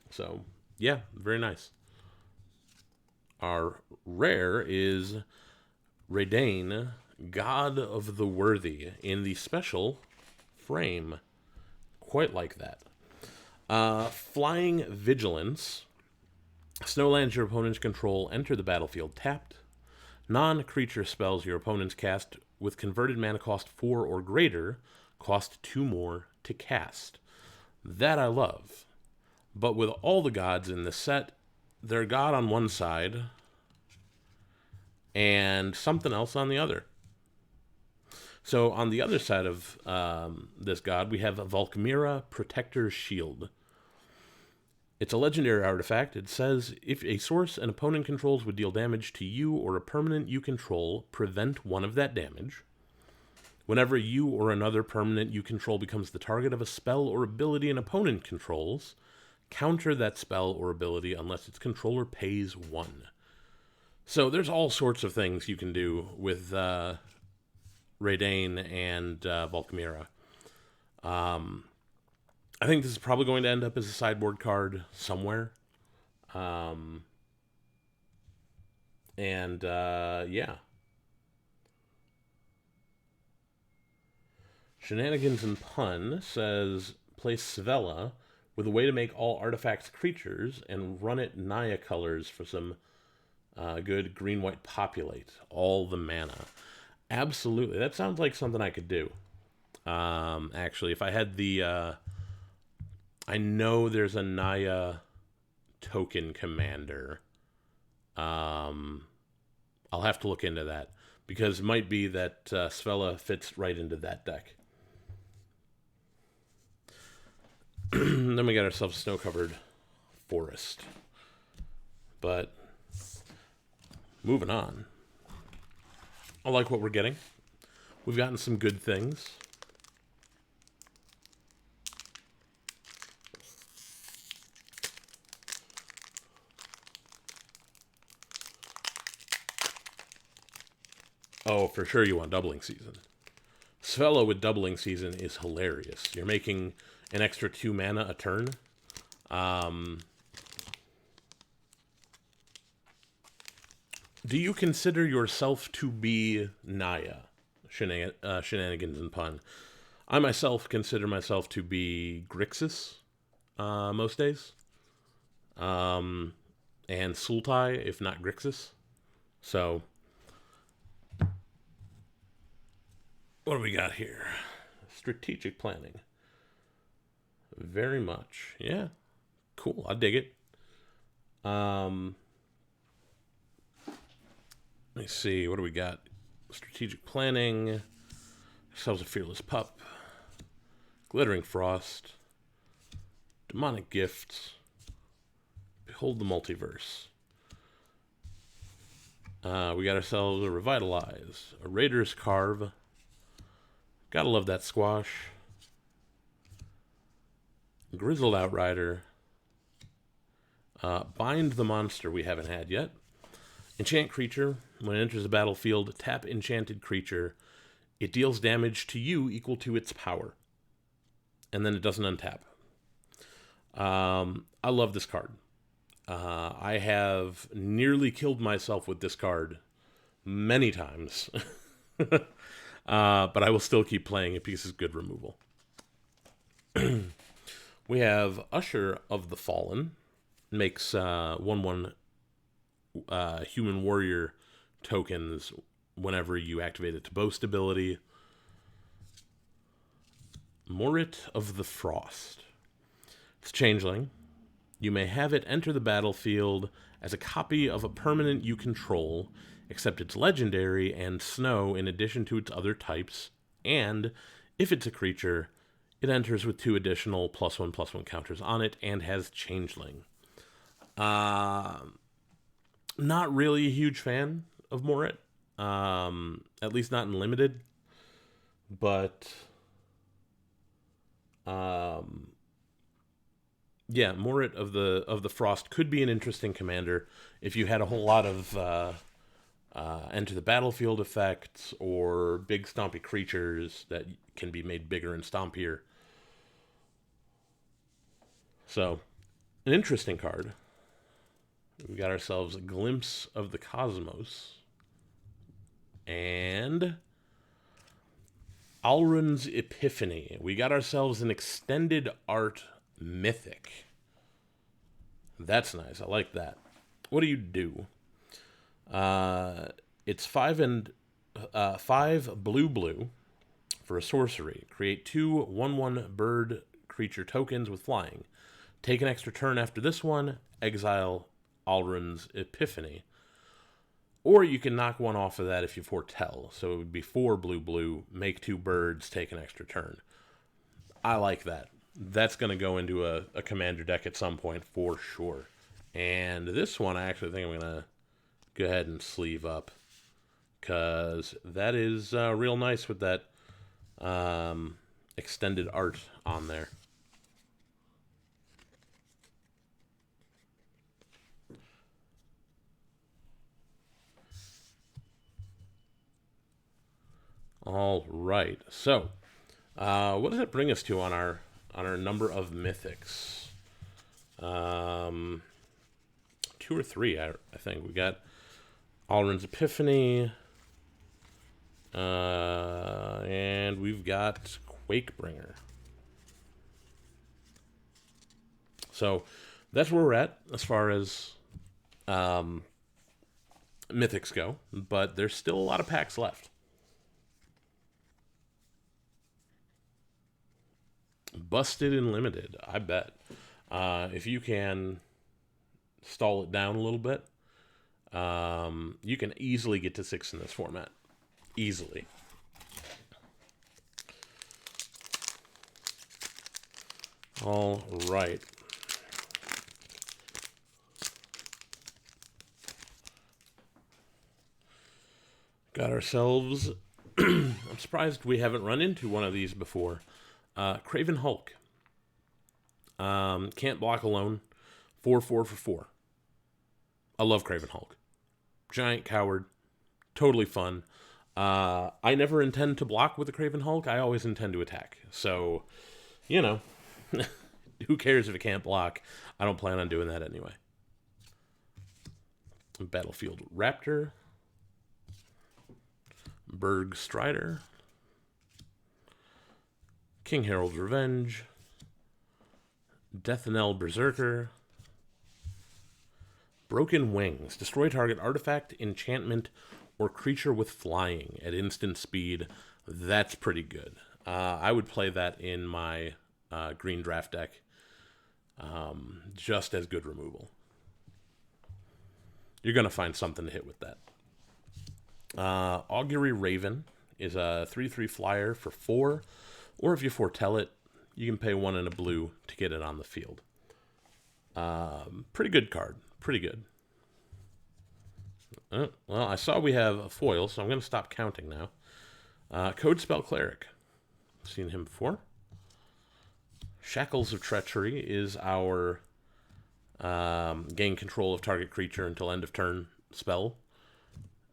So, yeah, very nice. Our rare is Redane, God of the Worthy, in the special frame. Quite like that. Flying Vigilance. Snowlands your opponents control enter the battlefield tapped. Non-creature spells your opponents cast with converted mana cost 4 or greater cost 2 more to cast. That I love. But with all the gods in this set, they're god on one side and something else on the other. So on the other side of this god, we have a Valkmira Protector's Shield. It's a legendary artifact. It says, if a source an opponent controls would deal damage to you or a permanent you control, prevent 1 of that damage. Whenever you or another permanent you control becomes the target of a spell or ability an opponent controls, counter that spell or ability unless its controller pays 1. So there's all sorts of things you can do with Redane and Valkmira. I think this is probably going to end up as a sideboard card somewhere. Yeah. Shenanigans and Pun says, place Svella with a way to make all artifacts creatures and run it Naya colors for some good green-white populate. All the mana. Absolutely. That sounds like something I could do. Actually, if I had the... I know there's a Naya token commander. I'll have to look into that, because it might be that Svella fits right into that deck. Then we got ourselves a snow-covered forest. But moving on. I like what we're getting. We've gotten some good things. Oh, for sure you want Doubling Season. Svella with Doubling Season is hilarious. You're making an extra 2 mana a turn. Do you consider yourself to be Naya? Shenanigans and Pun. I myself consider myself to be Grixis most days. And Sultai, if not Grixis. So, what do we got here? Strategic planning. Very much. Yeah. Cool. I dig it. Let me see. What do we got? Strategic planning. Ourselves a fearless pup. Glittering frost. Demonic gifts. Behold the multiverse. We got ourselves a revitalize. A raider's carve. Gotta love that squash. Grizzled outrider. Bind the monster we haven't had yet. Enchant creature. When it enters the battlefield, tap enchanted creature. It deals damage to you equal to its power. And then it doesn't untap. I love this card. I have nearly killed myself with this card many times. But I will still keep playing it because it's good removal. We have Usher of the Fallen. Makes 1/1 human warrior tokens whenever you activate it to boast ability. Morit of the Frost. It's changeling. You may have it enter the battlefield as a copy of a permanent you control, except it's legendary and snow in addition to its other types, and if it's a creature, it enters with 2 additional +1/+1 counters on it and has changeling. Not really a huge fan of Morit, at least not in limited, but yeah, Morit of the Frost could be an interesting commander if you had a whole lot of enter the battlefield effects or big stompy creatures that can be made bigger and stompier. So, an interesting card. We got ourselves a Glimpse of the Cosmos. And Alrund's Epiphany. We got ourselves an extended art mythic. That's nice. I like that. What do you do? It's 5 blue for a sorcery. Create 2 1/1 bird creature tokens with flying. Take an extra turn after this one. Exile Alrund's Epiphany. Or you can knock one off of that if you foretell. So it would be 4 blue, make 2 birds, take an extra turn. I like that. That's going to go into a commander deck at some point for sure. And this one, I actually think I'm going to go ahead and sleeve up, because that is real nice with that extended art on there. All right. So, what does that bring us to on our number of mythics? 2 or 3, I think. We got Alrund's Epiphany, and we've got Quakebringer. So that's where we're at as far as mythics go, but there's still a lot of packs left. Busted and limited, I bet. If you can stall it down a little bit, you can easily get to 6 in this format. Easily. All right. Got ourselves... I'm surprised we haven't run into one of these before. Craven Hulk. Can't block alone. 4/4 for 4. I love Craven Hulk. Giant coward. Totally fun. I never intend to block with a Craven Hulk. I always intend to attack. So, you know, who cares if it can't block? I don't plan on doing that anyway. Battlefield Raptor. Berg Strider. King Harold's Revenge, Deathanel Berserker, Broken Wings. Destroy target artifact, enchantment, or creature with flying at instant speed. That's pretty good. I would play that in my green draft deck. Just as good removal. You're going to find something to hit with that. Augury Raven is a 3/3 flyer for 4. Or if you foretell it, you can pay 1 and a blue to get it on the field. Pretty good card. Pretty good. Well, I saw we have a foil, so I'm going to stop counting now. Codespell Cleric. Seen him before. Shackles of Treachery is our gain control of target creature until end of turn spell.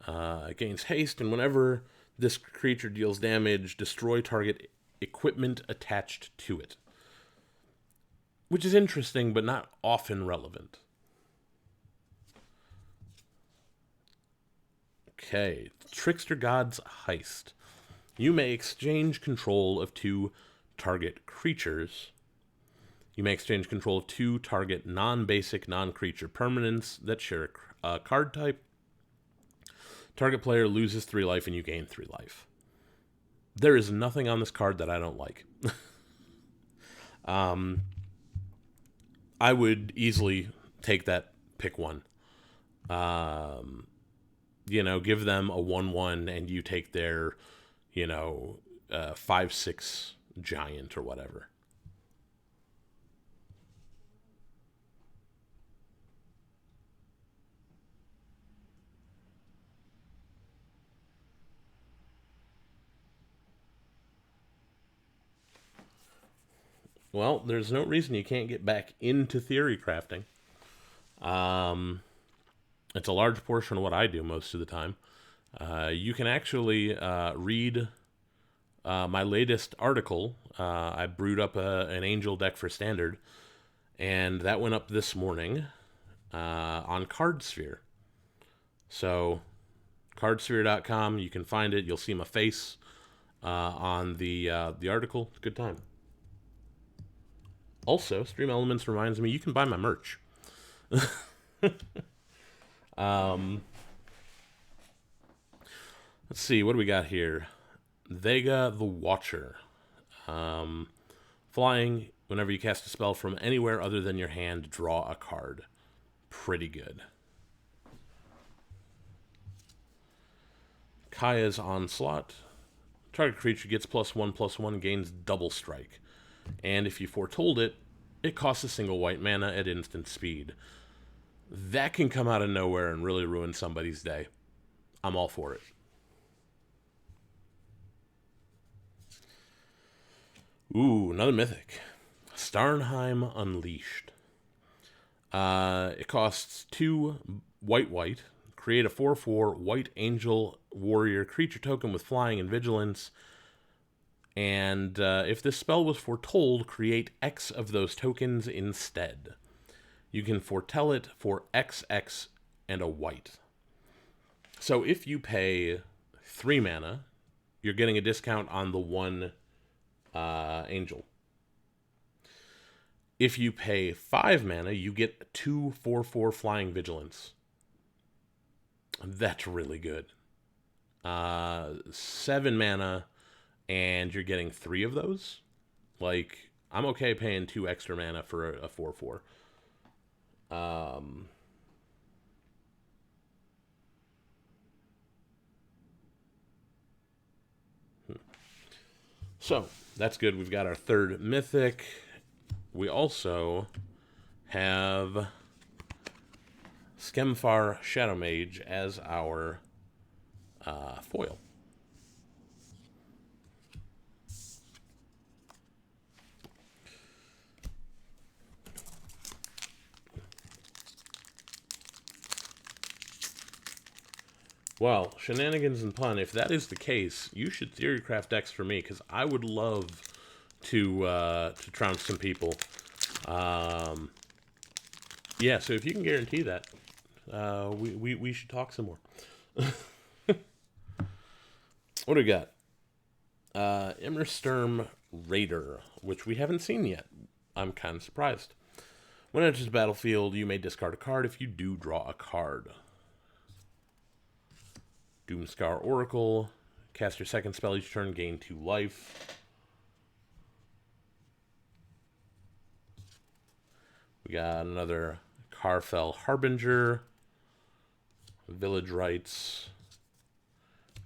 It gains haste, and whenever this creature deals damage, destroy target equipment attached to it. Which is interesting, but not often relevant. Okay, Trickster God's Heist. You may exchange control of 2 target creatures. You may exchange control of 2 target non-basic, non-creature permanents that share a card type. Target player loses 3 life and you gain 3 life. There is nothing on this card that I don't like. I would easily take that, pick one. Give them a 1/1 and you take their, 5/6 giant or whatever. Well, there's no reason you can't get back into theory crafting. It's a large portion of what I do most of the time. You can actually read my latest article. I brewed up an Angel deck for Standard, and that went up this morning on Cardsphere. So, cardsphere.com, you can find it. You'll see my face on the article. It's a good time. Also, Stream Elements reminds me you can buy my merch. Let's see, what do we got here? Vega the Watcher. Flying, whenever you cast a spell from anywhere other than your hand, draw a card. Pretty good. Kaya's Onslaught. Target creature gets +1/+1, gains double strike. And if you foretold it, it costs a single white mana at instant speed. That can come out of nowhere and really ruin somebody's day. I'm all for it. Ooh, another mythic. Starnheim Unleashed. It costs 2 white. Create a 4/4 white angel warrior creature token with flying and vigilance. And if this spell was foretold, create X of those tokens instead. You can foretell it for XX and a white. So if you pay 3 mana, you're getting a discount on the 1 angel. If you pay 5 mana, you get 2 4/4 flying vigilance. That's really good. 7 mana, and you're getting 3 of those. Like, I'm okay paying 2 extra mana for a 4/4. So, that's good. We've got our 3rd mythic. We also have Skemfar Shadowmage as our foil. Well, shenanigans and pun, if that is the case, you should theorycraft decks for me, because I would love to trounce some people. Yeah, so if you can guarantee that, we should talk some more. What do we got? Immersturm Raider, which we haven't seen yet. I'm kind of surprised. When it enters the battlefield, you may discard a card. If you do, draw a card. Doomscar Oracle. Cast your second spell each turn, gain 2 life. We got another Carfell Harbinger. Village Rites.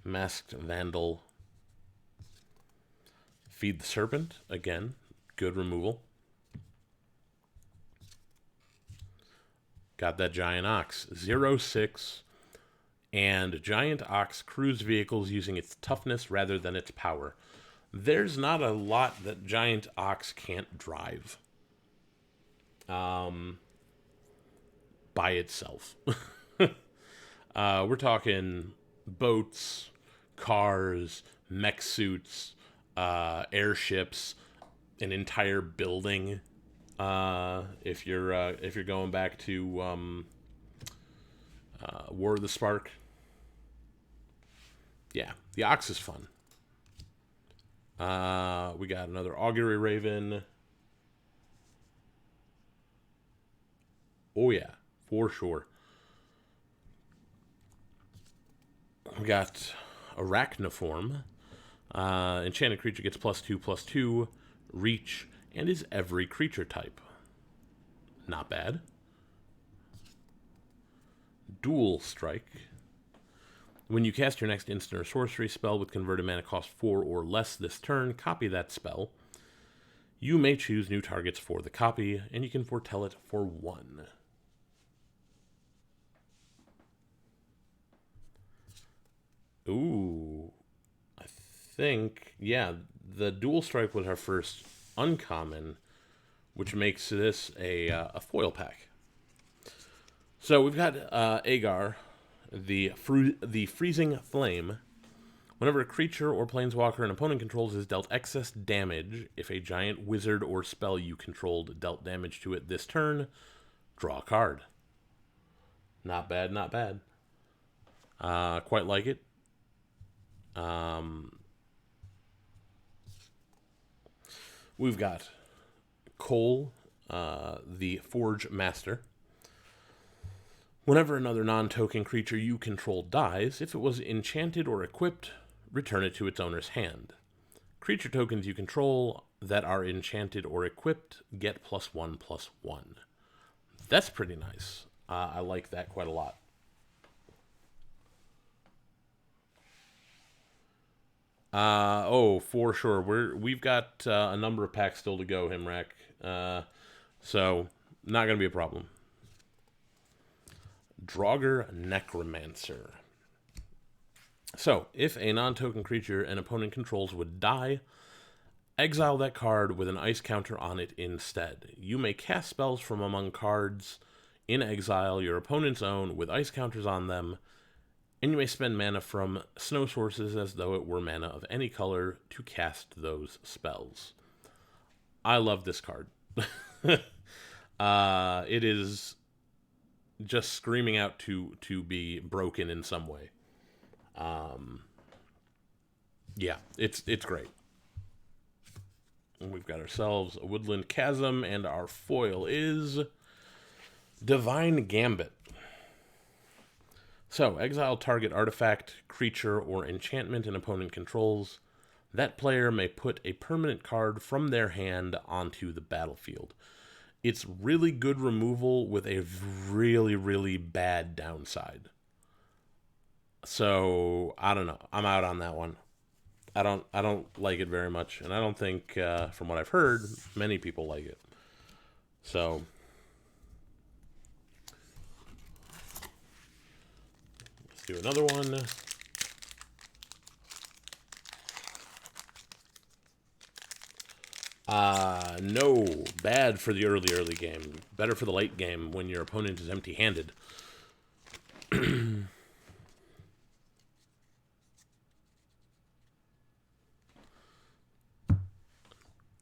Masked Vandal. Feed the Serpent. Again, good removal. Got that Giant Ox. 0/6. And Giant Ox crews vehicles using its toughness rather than its power. There's not a lot that Giant Ox can't drive. By itself. We're talking boats, cars, mech suits, airships, an entire building. If you're going back to War of the Spark, yeah, the Ox is fun. We got another Augury Raven. Oh yeah, for sure. We got Arachniform. Enchanted creature gets +2/+2, reach, and is every creature type. Not bad. Dual Strike. When you cast your next instant or sorcery spell with converted mana cost 4 or less this turn, copy that spell. You may choose new targets for the copy, and you can foretell it for 1. Ooh. I think, yeah, the Dual Strike was our first uncommon, which makes this a foil pack. So we've got Agar, the Freezing Flame. Whenever a creature or planeswalker an opponent controls is dealt excess damage, if a giant wizard or spell you controlled dealt damage to it this turn, draw a card. Not bad, not bad. Quite like it. We've got Cole, the Forge Master. Whenever another non-token creature you control dies, if it was enchanted or equipped, return it to its owner's hand. Creature tokens you control that are enchanted or equipped get +1/+1. That's pretty nice. I like that quite a lot. Oh, for sure. We've got a number of packs still to go, Himrak. So not gonna be a problem. Draugr Necromancer. So, if a non-token creature an opponent controls would die, exile that card with an ice counter on it instead. You may cast spells from among cards in exile your opponent's own with ice counters on them, and you may spend mana from snow sources as though it were mana of any color to cast those spells. I love this card. It is just screaming out to be broken in some way. Yeah, it's great. And we've got ourselves a Woodland Chasm, and our foil is Divine Gambit. So, exile target artifact, creature, or enchantment an opponent controls. That player may put a permanent card from their hand onto the battlefield. It's really good removal with a really, really bad downside. So, I don't know. I'm out on that one. I don't like it very much, and I don't think, from what I've heard, many people like it. So, let's do another one. No, bad for the early game. Better for the late game when your opponent is empty-handed.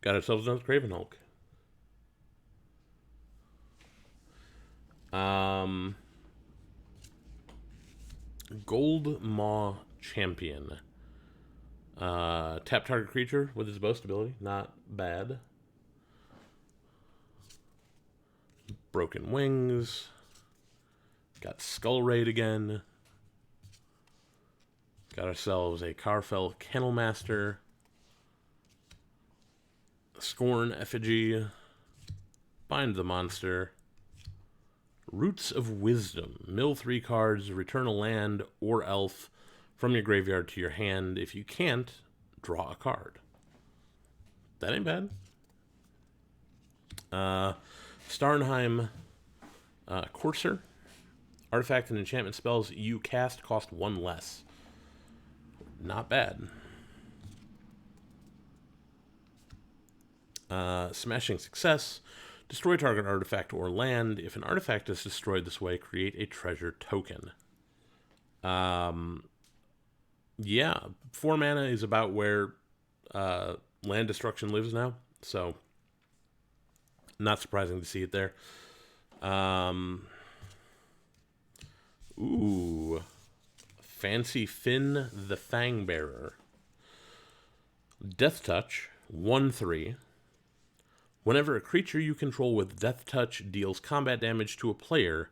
Got ourselves another Craven Hulk. Gold Maw Champion. Tap target creature with its boast ability. Not bad. Broken Wings. Got Skull Raid again. Got ourselves a Carfell Kennelmaster. Scorn Effigy. Bind the Monster. Roots of Wisdom. Mill 3 cards, return a land or elf from your graveyard to your hand. If you can't, draw a card. That ain't bad. Starnheim Courser. Artifact and enchantment spells you cast cost 1 less. Not bad. Smashing Success. Destroy target artifact or land. If an artifact is destroyed this way, create a treasure token. Yeah, 4 mana is about where land destruction lives now, so not surprising to see it there. Ooh, Fancy Finn the Fangbearer. Death Touch, 1/3. Whenever a creature you control with Death Touch deals combat damage to a player,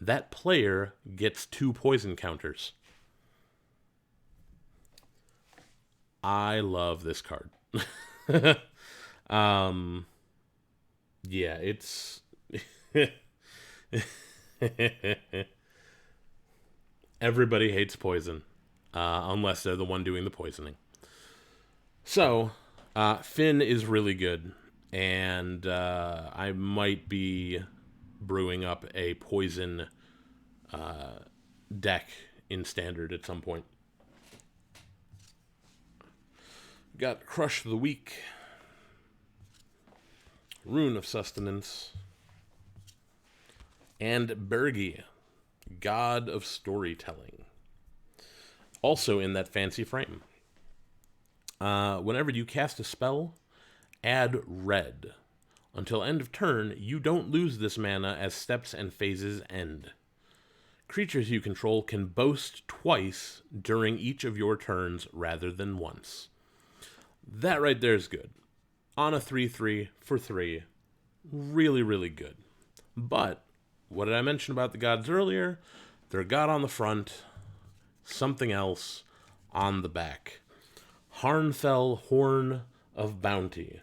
that player gets 2 poison counters. I love this card. Yeah, it's... Everybody hates poison, unless they're the one doing the poisoning. So, Finn is really good, and I might be brewing up a poison deck in Standard at some point. Got Crush the Weak, Rune of Sustenance, and Bergi, God of Storytelling. Also in that fancy frame. Whenever you cast a spell, add red. Until end of turn, you don't lose this mana as steps and phases end. Creatures you control can boast twice during each of your turns rather than once. That right there is good. On a 3/3 for 3. Really, really good. But, what did I mention about the gods earlier? They're god on the front, something else on the back. Harnfell Horn of Bounty.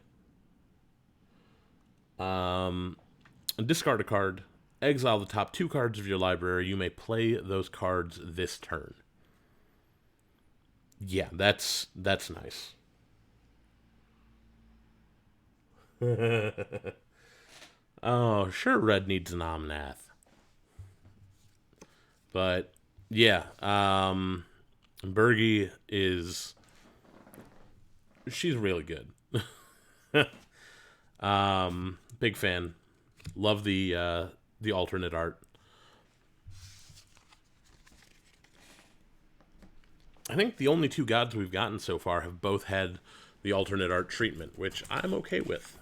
Discard a card. Exile the top 2 cards of your library. You may play those cards this turn. Yeah, that's nice. Oh, sure, red needs an Omnath. But, yeah, Bergi is... She's really good. Big fan. Love the alternate art. I think the only 2 gods we've gotten so far have both had the alternate art treatment, which I'm okay with.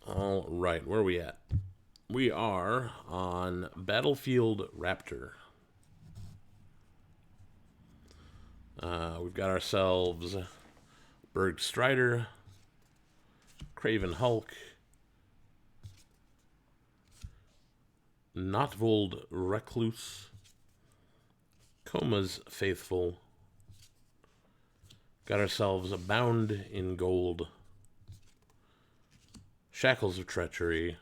All right, where are we at? We are on Battlefield Raptor. We've got ourselves Berg Strider, Craven Hulk, Notvold Recluse, Coma's Faithful. Got ourselves a Bound in Gold, Shackles of Treachery,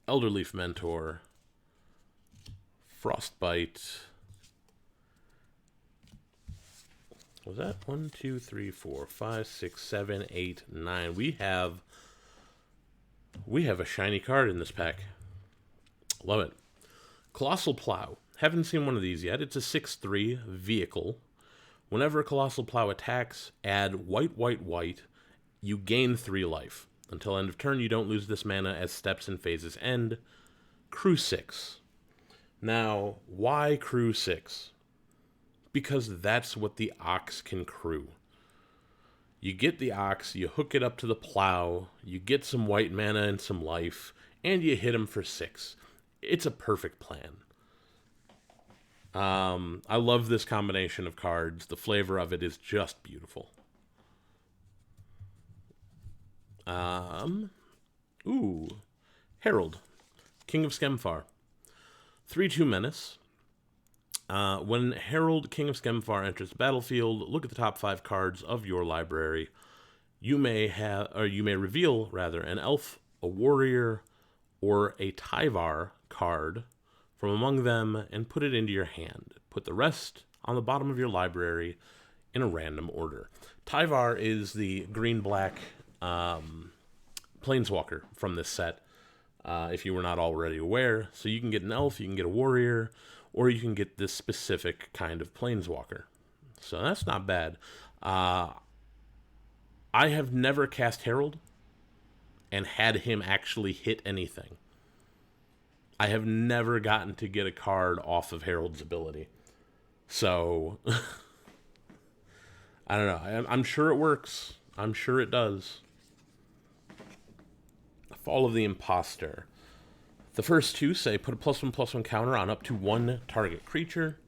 Elderleaf Mentor, Frostbite. Was that 1, 2, 3, 4, 5, 6, 7, 8, 9? We have a shiny card in this pack. Love it. Colossal Plow. Haven't seen one of these yet. It's a 6/3 vehicle. Whenever a Colossal Plow attacks, add white, white, white. You gain 3 life. Until end of turn, you don't lose this mana as steps and phases end. Crew 6. Now, why Crew 6? because that's what the Ox can crew. You get the Ox, you hook it up to the plow, you get some white mana and some life, and you hit him for 6. It's a perfect plan. I love this combination of cards. The flavor of it is just beautiful. Herald, King of Skemfar. 3/2 Menace. When Herald, King of Skemfar enters the battlefield, look at the top 5 cards of your library. You may reveal an elf, a warrior, or a Tyvar card from among them and put it into your hand. Put the rest on the bottom of your library in a random order. Tyvar is the green-black planeswalker from this set, if you were not already aware. So you can get an elf, you can get a warrior, or you can get this specific kind of planeswalker. So that's not bad. I have never cast Herald and had him actually hit anything. I have never gotten to get a card off of Herald's ability. So, I don't know. I'm sure it works. I'm sure it does. Fall of the Imposter. The first 2 say put a +1/+1 counter on up to 1 target creature.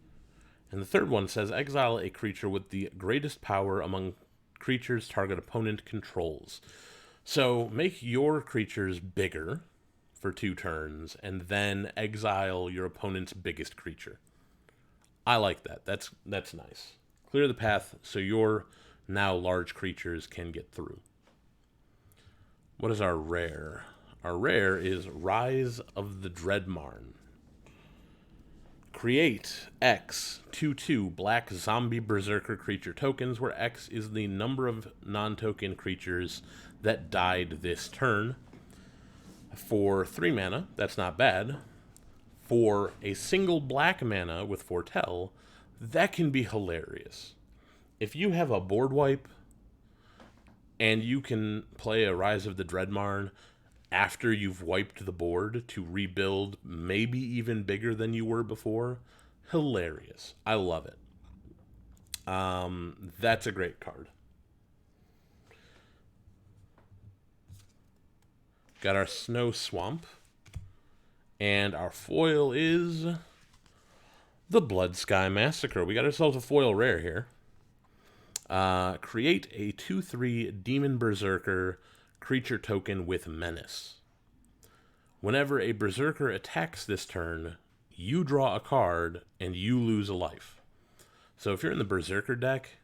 And the third one says exile a creature with the greatest power among creatures target opponent controls. So make your creatures bigger for 2 turns, and then exile your opponent's biggest creature. I like that. That's nice. Clear the path so your now large creatures can get through. What is our rare? Our rare is Rise of the Dreadmarn. Create X 2/2 black zombie berserker creature tokens, where X is the number of non-token creatures that died this turn. For 3 mana, that's not bad. For a single black mana with Foretell, that can be hilarious. If you have a board wipe and you can play a Rise of the Dreadmarn after you've wiped the board to rebuild maybe even bigger than you were before, hilarious. I love it. That's a great card. Got our Snow Swamp. And our foil is the Blood Sky Massacre. We got ourselves a foil rare here. Create a 2/3 Demon Berserker creature token with Menace. Whenever a Berserker attacks this turn, you draw a card and you lose a life. So if you're in the Berserker deck,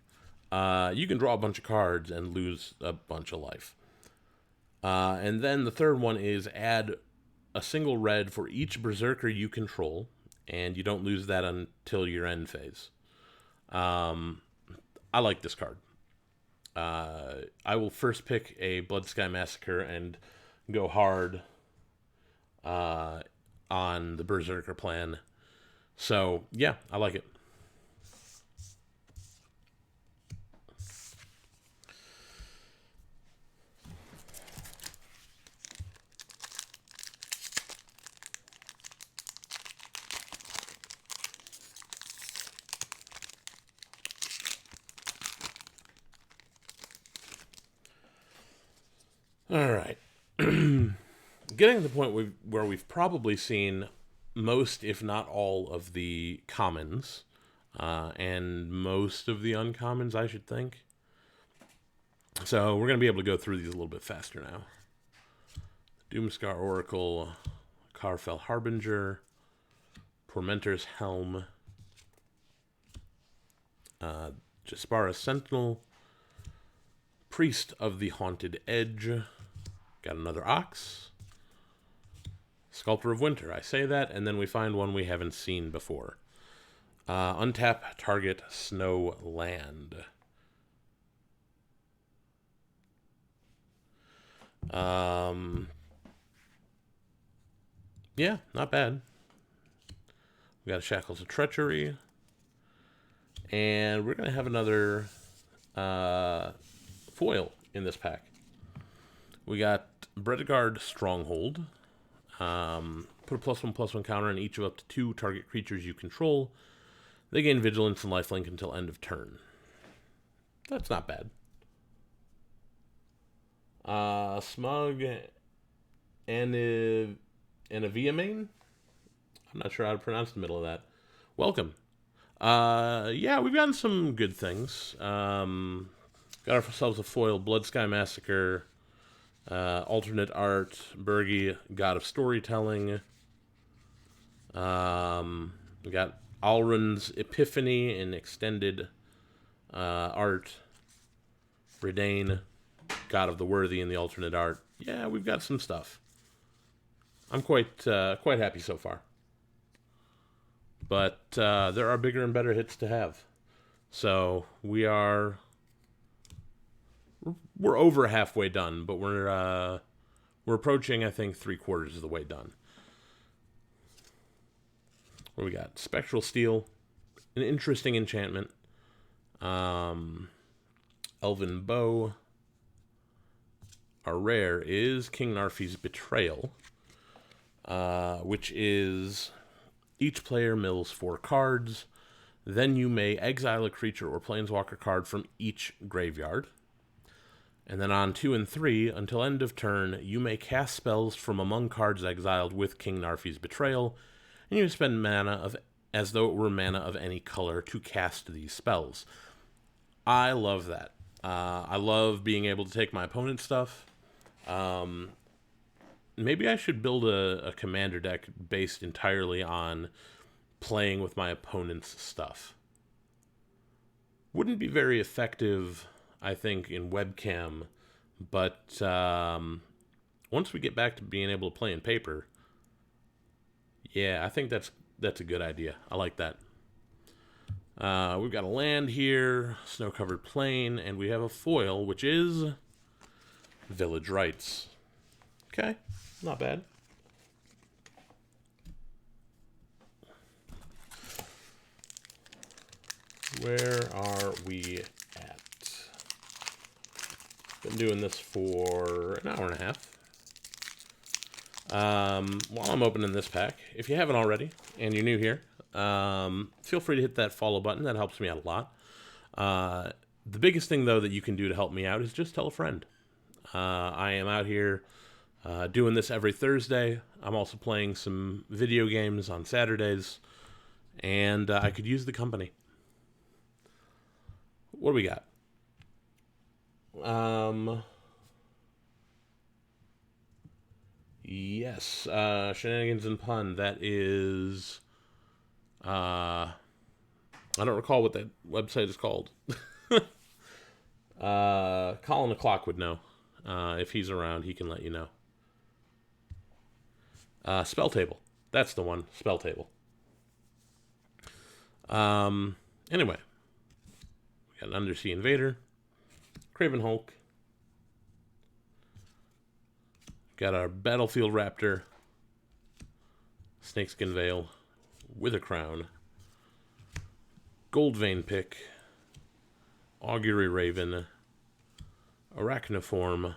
you can draw a bunch of cards and lose a bunch of life. And then the third one is add a single red for each Berserker you control, and you don't lose that until your end phase. I like this card. I will first pick a Blood Sky Massacre and go hard on the Berserker plan. So, yeah, I like it. All right. Getting to the point where we've probably seen most, if not all, of the commons, and most of the uncommons, I should think. So we're going to be able to go through these a little bit faster now. Doomscar Oracle, Carfell Harbinger, Tormentor's Helm, Jaspara Sentinel, Priest of the Haunted Edge, got another Ox, Sculptor of Winter. I say that, and then we find one we haven't seen before. Untap target Snow Land. Yeah, not bad. We got Shackles of Treachery. And we're going to have another foil in this pack. We got Bredegard Stronghold. Put a +1/+1 counter on each of up to 2 target creatures you control. They gain vigilance and lifelink until end of turn. That's not bad. Smug and a Viamain? I'm not sure how to pronounce the middle of that. Welcome. Yeah, we've gotten some good things. Got ourselves a foil Blood Sky Massacre, alternate art, Bergie, God of Storytelling. We got Alrund's Epiphany in extended art. Redane, God of the Worthy in the alternate art. Yeah, we've got some stuff. I'm quite happy so far. But there are bigger and better hits to have. So we're over halfway done, but we're approaching, I think, 3/4 of the way done. What do we got? Spectral Steel, an interesting enchantment. Elven Bow. Our rare is King Narfi's Betrayal, which is each player mills 4 cards. Then you may exile a creature or planeswalker card from each graveyard. And then on 2 and 3, until end of turn, you may cast spells from among cards exiled with King Narfi's Betrayal, and you spend mana as though it were mana of any color to cast these spells. I love that. I love being able to take my opponent's stuff. Maybe I should build a commander deck based entirely on playing with my opponent's stuff. Wouldn't be very effective, I think, in webcam, but once we get back to being able to play in paper, yeah, I think that's a good idea. I like that. We've got a land here, snow-covered plain, and we have a foil, which is Village Rites. Okay, not bad. Where are we at? Been doing this for an hour and a half. While I'm opening this pack, if you haven't already, and you're new here, feel free to hit that follow button. That helps me out a lot. The biggest thing, though, that you can do to help me out is just tell a friend. I am out here doing this every Thursday. I'm also playing some video games on Saturdays, and I could use the company. What do we got? Yes, Shenanigans and Pun. That is... I don't recall what that website is called. Colin the Clock would know. If he's around, he can let you know. Spell Table. That's the one. Spell Table. Anyway. We got an Undersea Invader. Craven Hulk. Got our Battlefield Raptor. Snakeskin Veil. Wither Crown. Goldvein Pick. Augury Raven. Arachnoform.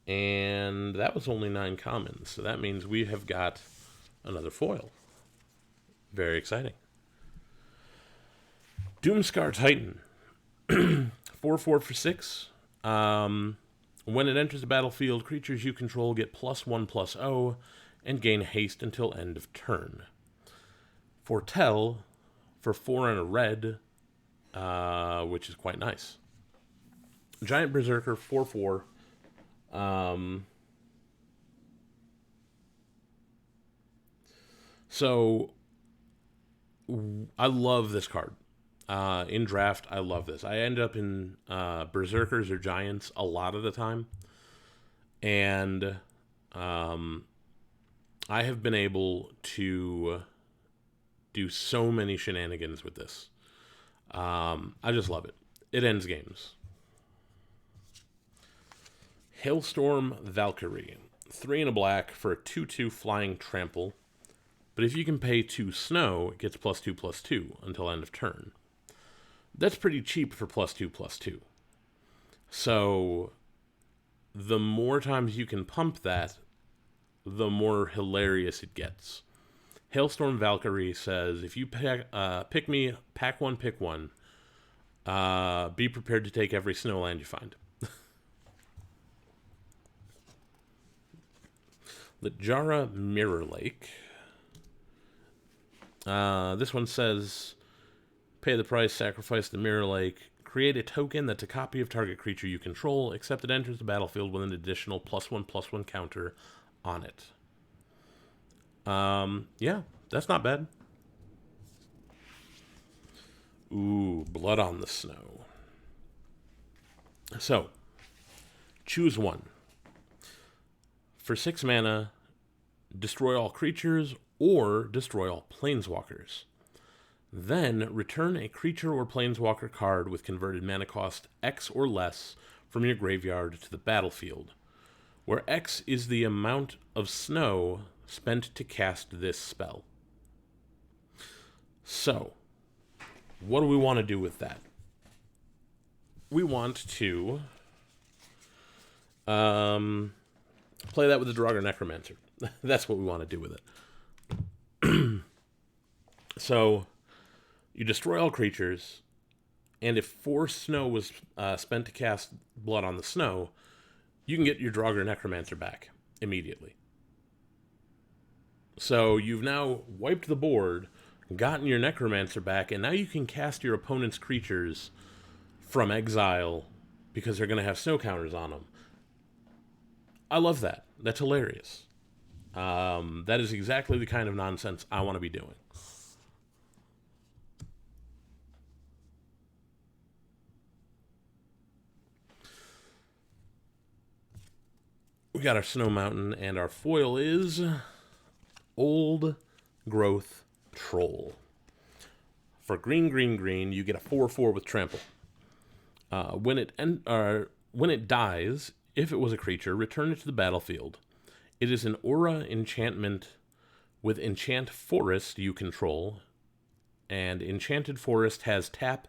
And that was only 9 commons, so that means we have got another foil. Very exciting. Doomscar Titan. 4/4 for 6. When it enters the battlefield, creatures you control get +1/+0 and gain haste until end of turn. Foretell for 4 and a red, which is quite nice. Giant Berserker 4/4. So I love this card. In draft, I love this. I end up in Berserkers or Giants a lot of the time. And I have been able to do so many shenanigans with this. I just love it. It ends games. Hailstorm Valkyrie. 3 and a black for a 2/2 flying trample. But if you can pay 2 snow, it gets +2/+2 until end of turn. That's pretty cheap for +2/+2. So the more times you can pump that, the more hilarious it gets. Hailstorm Valkyrie says, if you pick me, pack one, pick one. Be prepared to take every snowland you find. Littjara Mirror Lake. This one says, pay the price, sacrifice the Mirror Lake, create a token that's a copy of target creature you control, except it enters the battlefield with an additional +1/+1 counter on it. Yeah, that's not bad. Ooh, Blood on the Snow. So, choose one. For 6 mana, destroy all creatures or destroy all planeswalkers. Then, return a creature or planeswalker card with converted mana cost X or less from your graveyard to the battlefield, where X is the amount of snow spent to cast this spell. So, what do we want to do with that? We want to play that with the Draugr Necromancer. That's what we want to do with it. So, you destroy all creatures, and if 4 snow was spent to cast Blood on the Snow, you can get your Draugr Necromancer back immediately. So you've now wiped the board, gotten your Necromancer back, and now you can cast your opponent's creatures from exile because they're going to have snow counters on them. I love that. That's hilarious. That is exactly the kind of nonsense I want to be doing. We got our Snow Mountain, and our foil is Old Growth Troll. For green, green, green, you get a 4/4 with trample. When it dies, if it was a creature, return it to the battlefield. It is an aura enchantment with Enchant Forest you control, and Enchanted Forest has tap,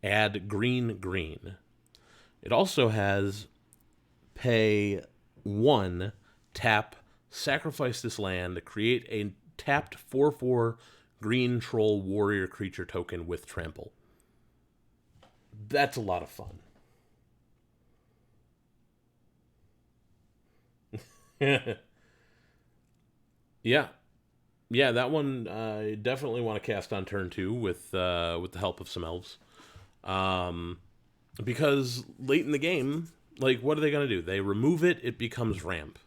add green, green. It also has pay 1, tap, sacrifice this land, create a tapped 4/4 green troll warrior creature token with trample. That's a lot of fun. Yeah. Yeah, that one I definitely want to cast on turn 2 with the help of some elves. Because late in the game, like, what are they going to do? They remove it, it becomes ramp.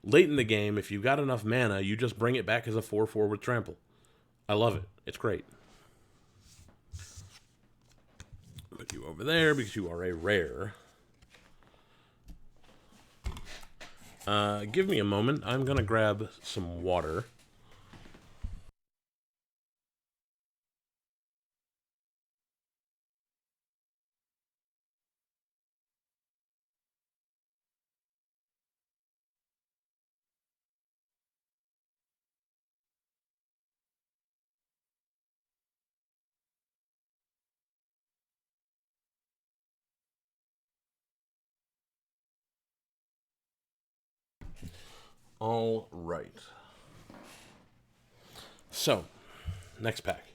Late in the game, if you've got enough mana, you just bring it back as a 4/4 with trample. I love it. It's great. Put you over there because you are a rare. Give me a moment. I'm going to grab some water. All right. So, next pack.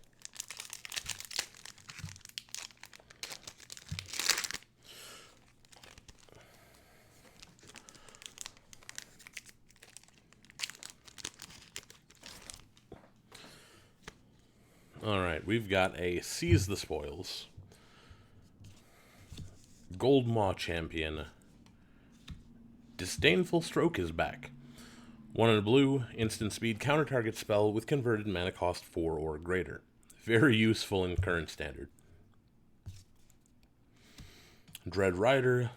All right, we've got a Seize the Spoils, Gold Maw Champion. Disdainful Stroke is back. 1 in a blue, instant speed, counter target spell with converted mana cost 4 or greater. Very useful in current standard. Dread Rider,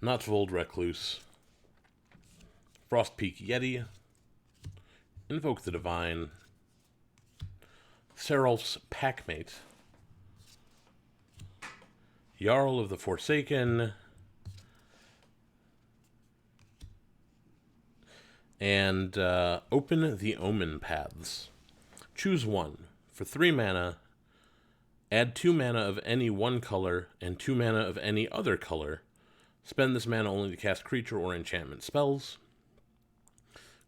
Notvold Recluse, Frostpeak Yeti, Invoke the Divine, Serap's Packmate, Jarl of the Forsaken, and Open the Omen Paths. Choose one. For 3 mana, add 2 mana of any one color and 2 mana of any other color. Spend this mana only to cast creature or enchantment spells.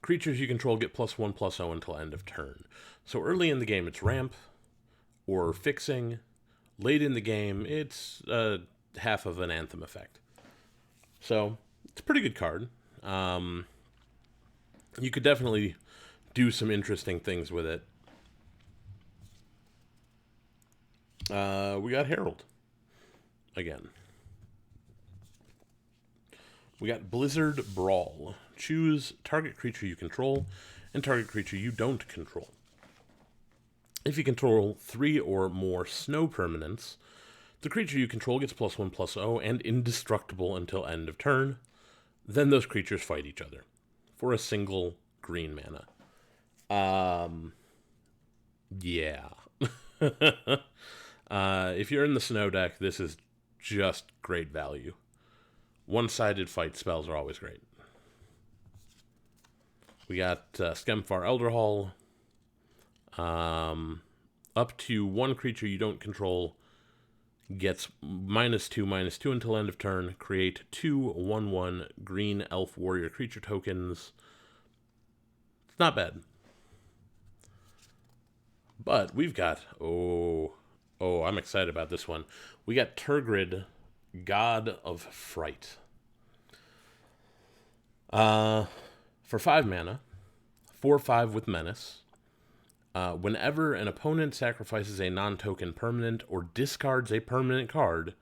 Creatures you control get +1/+0 until end of turn. So early in the game, it's ramp or fixing. Late in the game, it's half of an Anthem effect. So it's a pretty good card. You could definitely do some interesting things with it. We got Herald again. We got Blizzard Brawl. Choose target creature you control and target creature you don't control. If you control 3 or more snow permanents, the creature you control gets +1/+0 and indestructible until end of turn. Then those creatures fight each other for a single green mana. Yeah. If you're in the snow deck, this is just great value. One-sided fight spells are always great. We got Skemfar Elderhall. Up to one creature you don't control gets -2/-2 until end of turn. Create 2/1/1 green elf warrior creature tokens. It's not bad. But we've got... Oh, I'm excited about this one. We got Tergrid, God of Fright. For 5 mana, 4/5 with Menace. Whenever an opponent sacrifices a non-token permanent or discards a permanent card,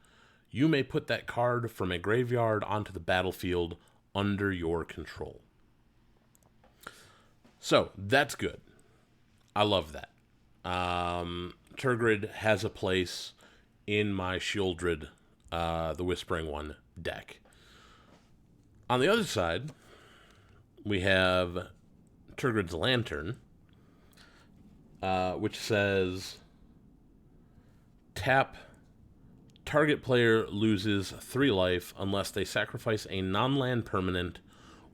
you may put that card from a graveyard onto the battlefield under your control. So, that's good. I love that. Tergrid has a place in my Shieldred, the Whispering One deck. On the other side, we have Tergrid's Lantern, which says, tap, target player loses 3 life unless they sacrifice a non-land permanent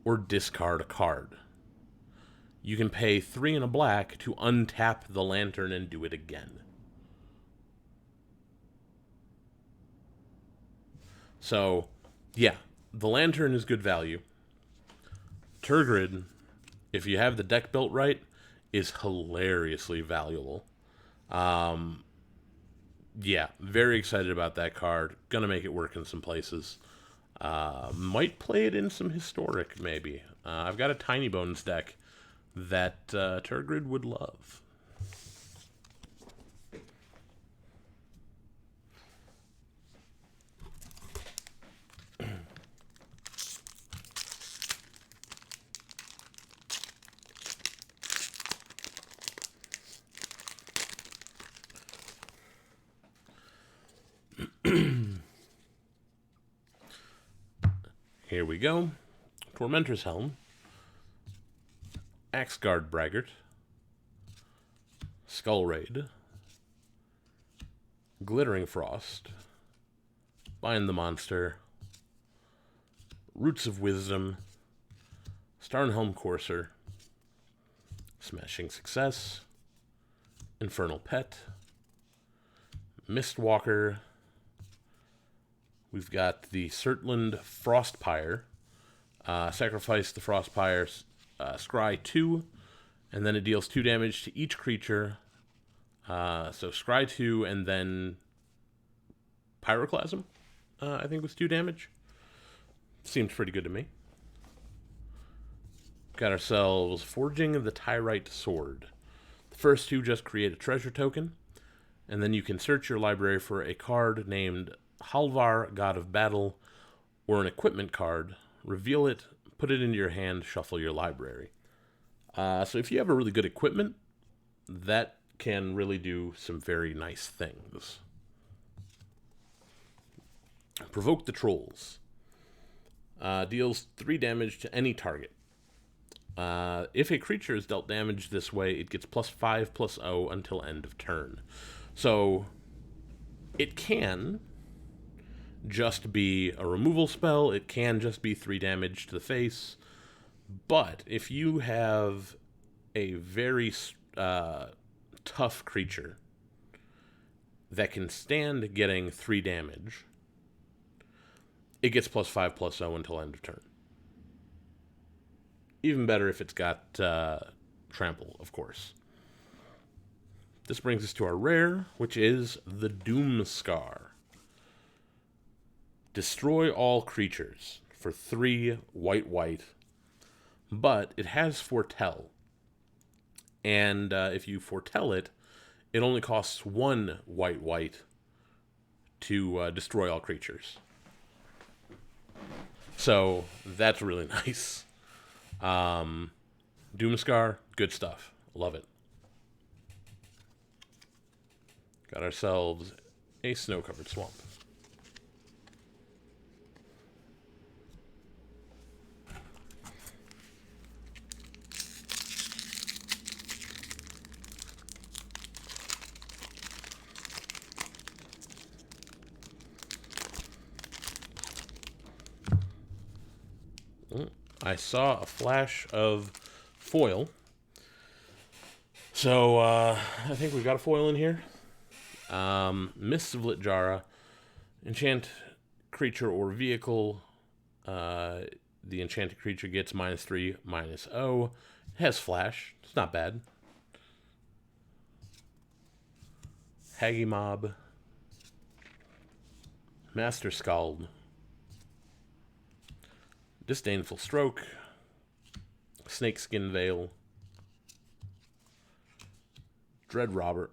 or discard a card. You can pay 3 and a black to untap the Lantern and do it again. So, yeah, the Lantern is good value. Tergrid, if you have the deck built right, is hilariously valuable. Yeah, very excited about that card. Gonna make it work in some places. Might play it in some Historic, maybe. I've got a Tiny Bones deck that Tergrid would love. Here we go. Tormentor's Helm. Axeguard Braggart. Skull Raid. Glittering Frost. Bind the Monster. Roots of Wisdom. Starnhelm Courser. Smashing Success. Infernal Pet. Mistwalker. We've got the Surtland Frostpire. Sacrifice the Frostpire, scry 2, and then it deals 2 damage to each creature. So scry 2, and then Pyroclasm, I think was 2 damage. Seems pretty good to me. Got ourselves Forging the Tyrite Sword. The first 2 just create a treasure token, and then you can search your library for a card named Halvar, God of Battle, or an equipment card, reveal it, put it into your hand, shuffle your library. So if you have a really good equipment, that can really do some very nice things. Provoke the Trolls. Deals 3 damage to any target. If a creature is dealt damage this way, it gets +5/+0 until end of turn. So it can just be a removal spell. It can just be 3 damage to the face. But if you have a very tough creature that can stand getting 3 damage, it gets +5/+0 until end of turn. Even better if it's got trample, of course. This brings us to our rare, which is the Doomscar. Destroy all creatures for 3 white, but it has foretell. And if you foretell it, it only costs 1 white to destroy all creatures. So that's really nice. Doomscar, good stuff. Love it. Got ourselves a snow-covered swamp. I saw a flash of foil. So, I think we've got a foil in here. Mists of Litjara. Enchant creature or vehicle. The enchanted creature gets -3, -0. It has flash. It's not bad. Haggy Mob. Master Skald. Disdainful Stroke. Snakeskin Veil. Dread Rider.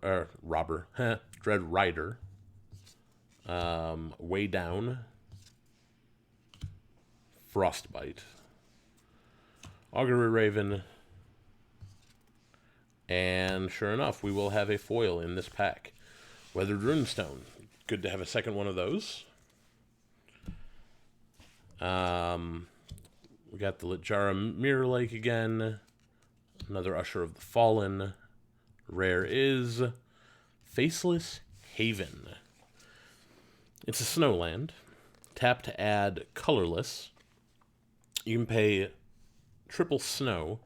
Way Down. Frostbite. Augury Raven. And sure enough, we will have a foil in this pack. Weathered Runestone. Good to have a second one of those. We got the Litjara Mirror Lake again. Another Usher of the Fallen. Rare is Faceless Haven. It's a snowland. Tap to add colorless. You can pay triple snow,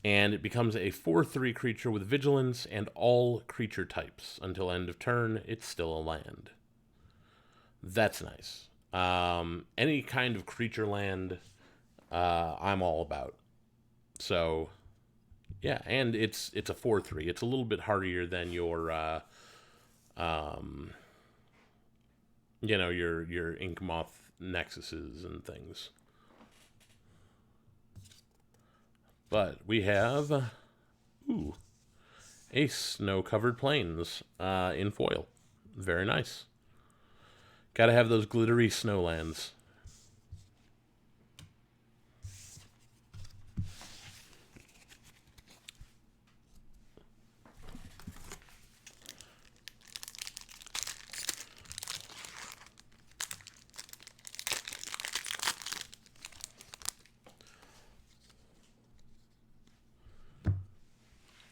and it becomes a 4/3 creature with vigilance and all creature types. Until end of turn, it's still a land. That's nice. Any kind of creature land, I'm all about. So, yeah, and it's a 4/3. It's a little bit hardier than your, your Ink Moth Nexuses and things. But we have, a Snow-Covered Plains in foil. Very nice. Gotta have those glittery snowlands.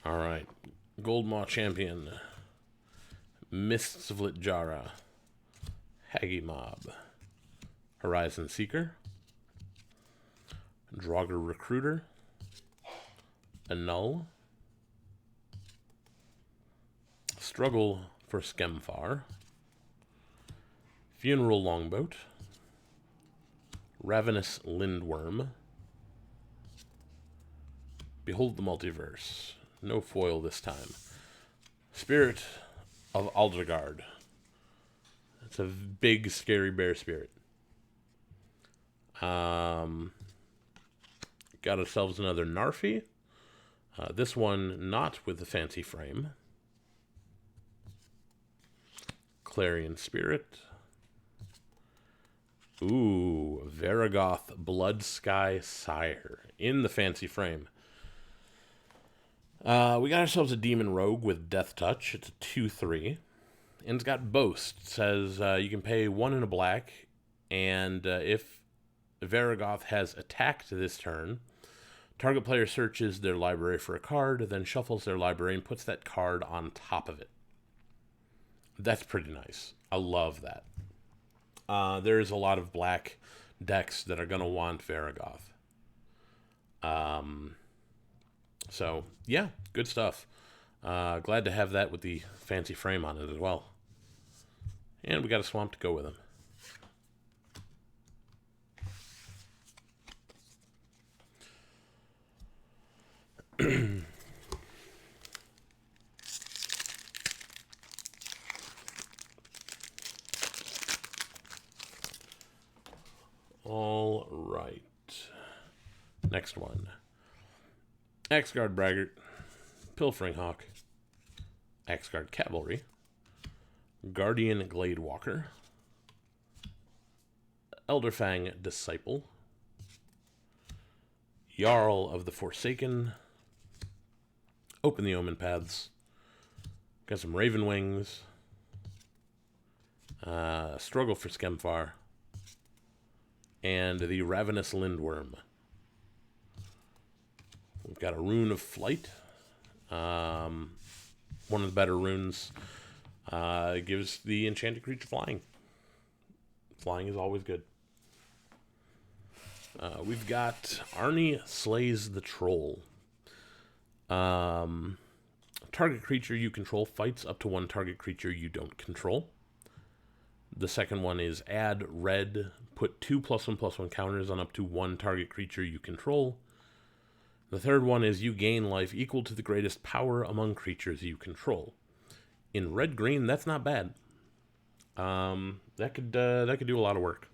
All right. Goldmaw Champion. Mists of Litjara. Haggy Mob. Horizon Seeker. Draugr Recruiter. Annul. Struggle for Skemfar. Funeral Longboat. Ravenous Lindworm. Behold the Multiverse. No foil this time. Spirit of Aldregard. It's a big, scary bear spirit. Got ourselves another Narfi. This one not with the fancy frame. Clarion Spirit. Ooh, Varagoth Blood Sky Sire in the fancy frame. We got ourselves a Demon Rogue with Death Touch. It's a 2/3. And it's got Boast. It says you can pay 1 and a black, and if Varagoth has attacked this turn, target player searches their library for a card, then shuffles their library and puts that card on top of it. That's pretty nice. I love that. There's a lot of black decks that are going to want Varagoth. So, yeah, good stuff. Glad to have that with the fancy frame on it as well. And we got a swamp to go with him. All right. Next one. Axguard Braggart, Pilfering Hawk, Axguard Cavalry, Guardian Gladewalker, Elderfang Disciple, Jarl of the Forsaken, Open the Omen Paths, got some Raven Wings, Struggle for Skemfar, and the Ravenous Lindworm. We've got a Rune of Flight. One of the better runes. Gives the enchanted creature flying. Flying is always good. We've got Arnie Slays the Troll. Target creature you control fights up to one target creature you don't control. The second one is add red, put 2+1/+1 counters on up to one target creature you control. The third one is you gain life equal to the greatest power among creatures you control. In red-green, that's not bad. That could do a lot of work.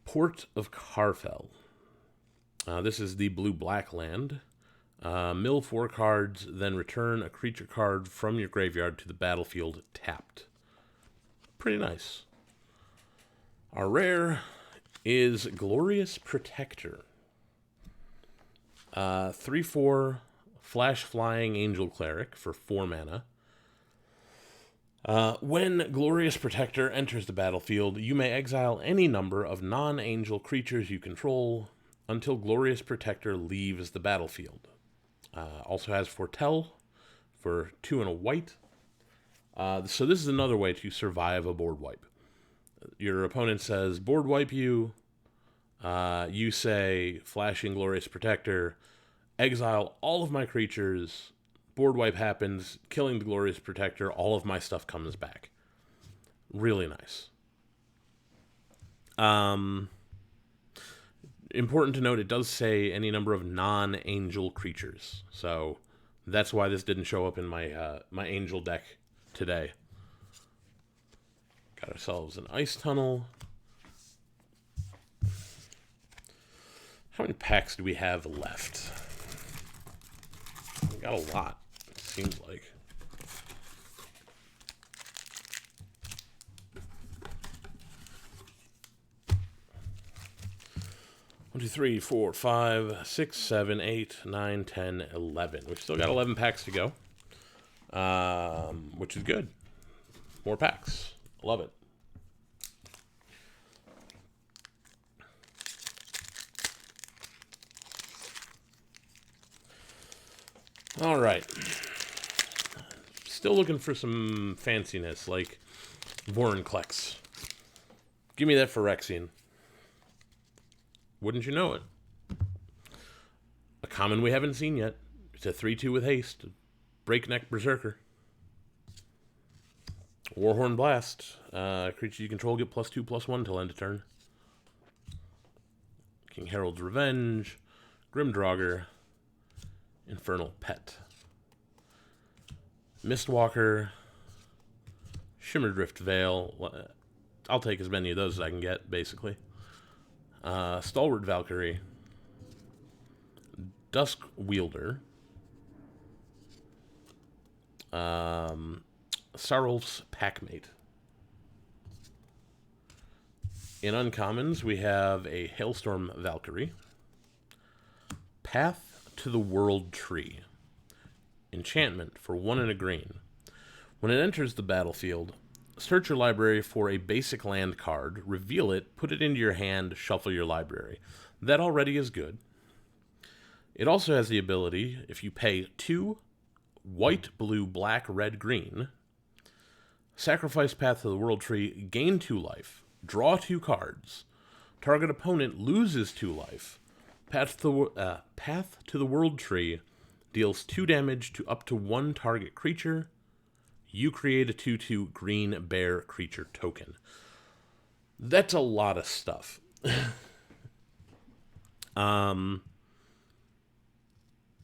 Port of Carfell. This is the blue-black land. Mill 4 cards, then return a creature card from your graveyard to the battlefield tapped. Pretty nice. Our rare is Glorious Protector. 3/4 Flash Flying Angel Cleric for 4 mana. When Glorious Protector enters the battlefield, you may exile any number of non-angel creatures you control until Glorious Protector leaves the battlefield. Also has Foretell for 2 and a white. So this is another way to survive a board wipe. Your opponent says, board wipe you. You say, Flashing Glorious Protector, exile all of my creatures. Board wipe happens, killing the Glorious Protector, all of my stuff comes back. Really nice. Important to note, it does say any number of non-angel creatures. So that's why this didn't show up in my my angel deck today. Got ourselves an Ice Tunnel. How many packs do we have left? We got a lot, it seems like. One, 2, 3, 4, 5, 6, 7, 8, 9, 10, 11. We've still got 11 packs to go, which is good. More packs. Love it. All right. Still looking for some fanciness, like Vorinclex. Give me that Phyrexian. Wouldn't you know it? A common we haven't seen yet. It's a 3/2 with haste. Breakneck Berserker. Warhorn Blast. Creatures you control get +2/+1 till end of turn. King Harold's Revenge. Grimdrauger. Infernal Pet. Mistwalker. Shimmerdrift Veil. I'll take as many of those as I can get, basically. Stalwart Valkyrie. Dusk Wielder. Sarulf's Packmate. In uncommons, we have a Hailstorm Valkyrie. Path to the World Tree. Enchantment for 1 and a green. When it enters the battlefield, search your library for a basic land card, reveal it, put it into your hand, shuffle your library. That already is good. It also has the ability, if you pay 2 white, blue, black, red, green, sacrifice Path to the World Tree, gain 2 life, draw 2 cards, target opponent loses 2 life. Path to the World Tree deals 2 damage to up to 1 target creature. You create a 2/2 green bear creature token. That's a lot of stuff. Um,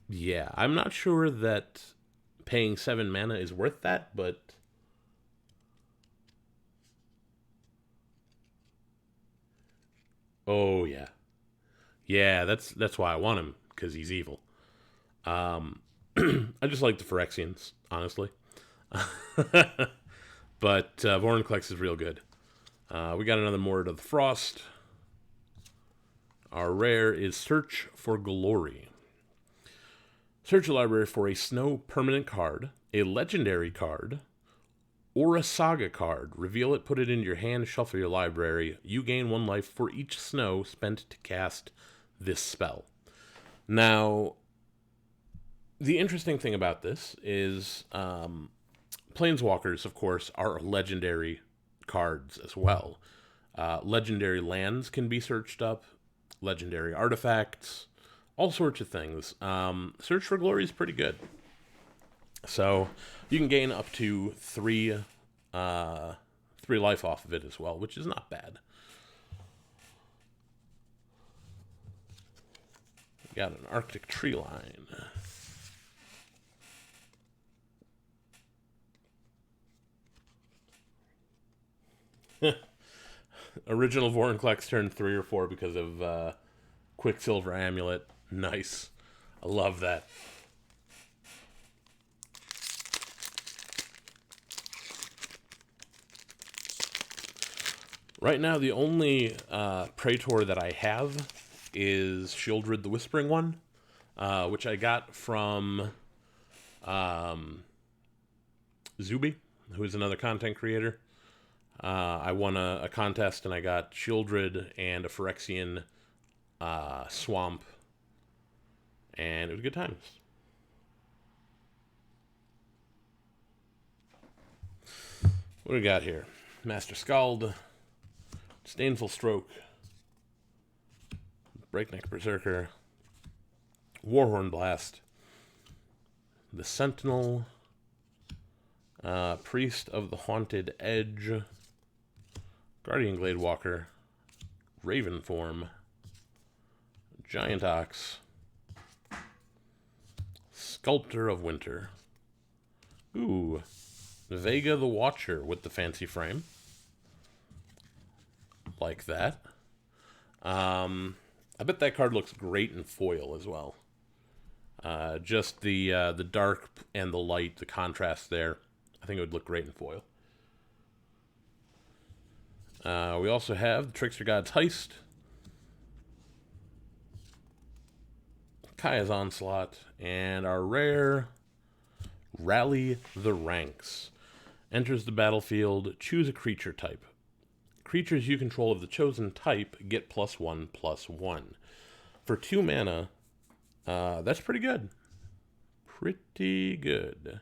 yeah, I'm not sure that paying 7 mana is worth that, but oh yeah, yeah, that's why I want him because he's evil. Um, I just like the Phyrexians, honestly. But Vorinclex is real good. We got another Mortar of the Frost. Our rare is Search for Glory. Search your library for a snow permanent card, a legendary card, or a saga card. Reveal it, put it into your hand, shuffle your library. You gain 1 life for each snow spent to cast this spell. Now, the interesting thing about this is Planeswalkers, of course, are legendary cards as well. Legendary lands can be searched up, legendary artifacts, all sorts of things. Search for Glory is pretty good. So you can gain up to 3 life off of it as well, which is not bad. We got an Arctic Tree Line. Original Vorinclex turned 3 or 4 because of Quicksilver Amulet. Nice. I love that. Right now, the only Praetor that I have is Shieldred the Whispering One, which I got from Zuby, who is another content creator. I won a contest and I got Shieldred and a Phyrexian Swamp, and it was good times. What do we got here? Master Skald, Disdainful Stroke, Breakneck Berserker, Warhorn Blast, the Sentinel, Priest of the Haunted Edge, Guardian Gladewalker, Raven Form, Giant Ox, Sculptor of Winter. Ooh, Vega the Watcher with the fancy frame. Like that. I bet that card looks great in foil as well. Just the dark and the light, the contrast there. I think it would look great in foil. We also have the Trickster God's Heist, Kaya's Onslaught, and our rare Rally the Ranks. Enters the battlefield, choose a creature type. Creatures you control of the chosen type get +1/+1. For 2 mana, that's pretty good. Pretty good.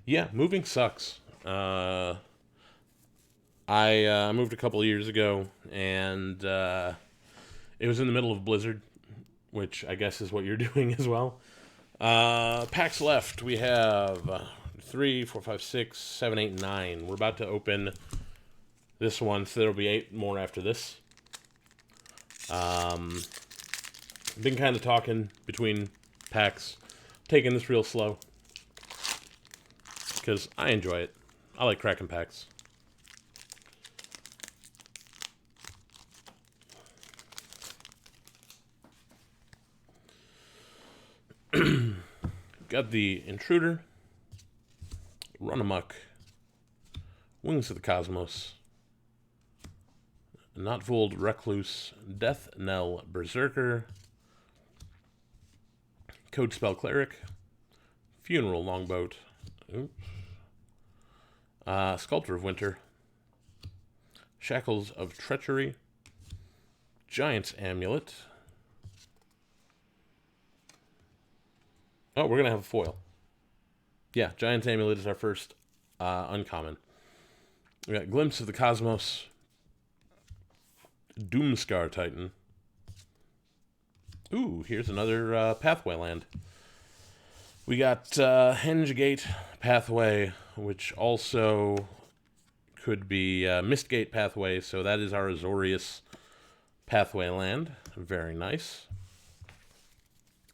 Yeah, moving sucks. I moved a couple of years ago, and it was in the middle of Blizzard, which I guess is what you're doing as well. Packs left. We have 3, 4, 5, 6, 7, 8, 9. We're about to open this one, so there'll be 8 more after this. Been kind of talking between packs, taking this real slow, because I enjoy it. I like cracking packs. Got the Intruder, Run Amok, Wings of the Cosmos, Notvold Recluse, Death Knell Berserker, Code Spell Cleric, Funeral Longboat, Sculptor of Winter, Shackles of Treachery, Giant's Amulet. Oh, we're going to have a foil. Yeah, Giant's Amulet is our first uncommon. We got Glimpse of the Cosmos, Doomscar Titan. Ooh, here's another Pathway land. We got Hengegate Pathway, which also could be Mistgate Pathway, so that is our Azorius Pathway land. Very nice.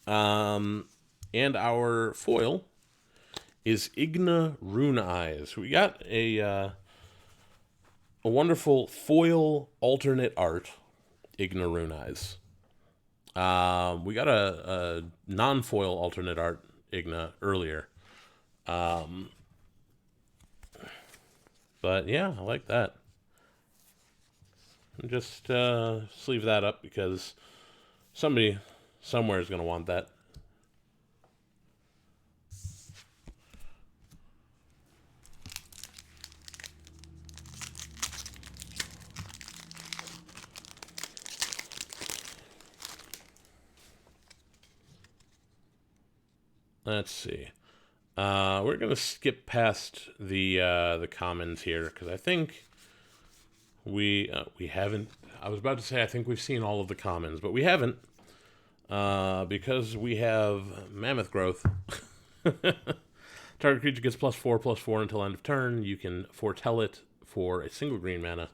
And our foil is Igna Rune Eyes. We got a wonderful foil alternate art, Igna Rune Eyes. We got a non-foil alternate art Igna earlier. But yeah, I like that. Just sleeve that up because somebody somewhere is going to want that. Let's see. We're gonna skip past the commons here because I think we haven't. I was about to say I think we've seen all of the commons, but we haven't because we have Mammoth Growth. Target creature gets +4/+4 until end of turn. You can foretell it for a single green mana.